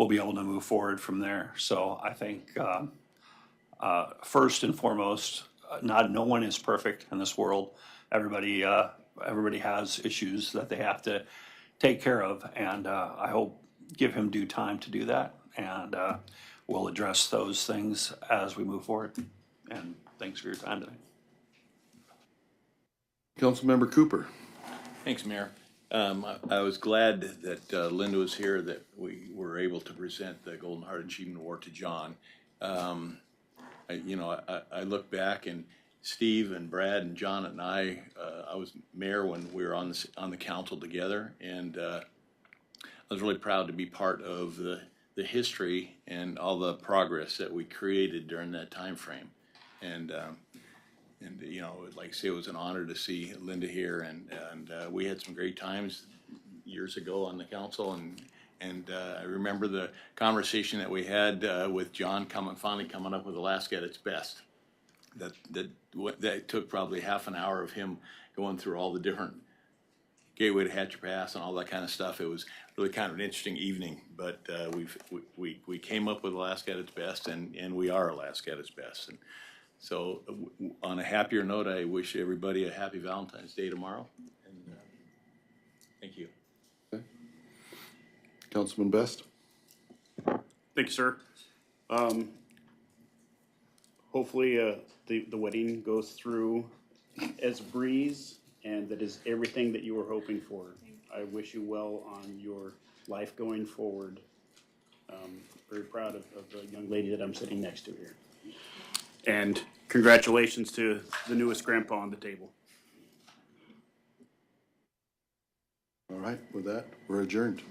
S17: be able to move forward from there. So I think first and foremost, no one is perfect in this world. Everybody has issues that they have to take care of, and I hope give him due time to do that, and we'll address those things as we move forward. And thanks for your time today.
S3: Councilmember Cooper.
S19: Thanks, Mayor. I was glad that Linda was here, that we were able to present the Golden Heart Achievement Award to John. I look back, and Steve and Brad and John and I was mayor when we were on the council together, and I was really proud to be part of the history and all the progress that we created during that time frame. And like I say, it was an honor to see Linda here, and we had some great times years ago on the council, and I remember the conversation that we had with John finally coming up with Alaska at its best. That took probably half an hour of him going through all the different Gateway to Hatcher Pass and all that kind of stuff. It was really kind of an interesting evening, but we came up with Alaska at its best, and we are Alaska at its best. And so on a happier note, I wish everybody a happy Valentine's Day tomorrow, and thank you.
S3: Okay. Councilman Best.
S21: Thank you, sir. Hopefully the wedding goes through as a breeze, and that is everything that you were hoping for. I wish you well on your life going forward. Very proud of the young lady that I'm sitting next to here. And congratulations to the newest grandpa on the table.
S3: All right, with that, we're adjourned.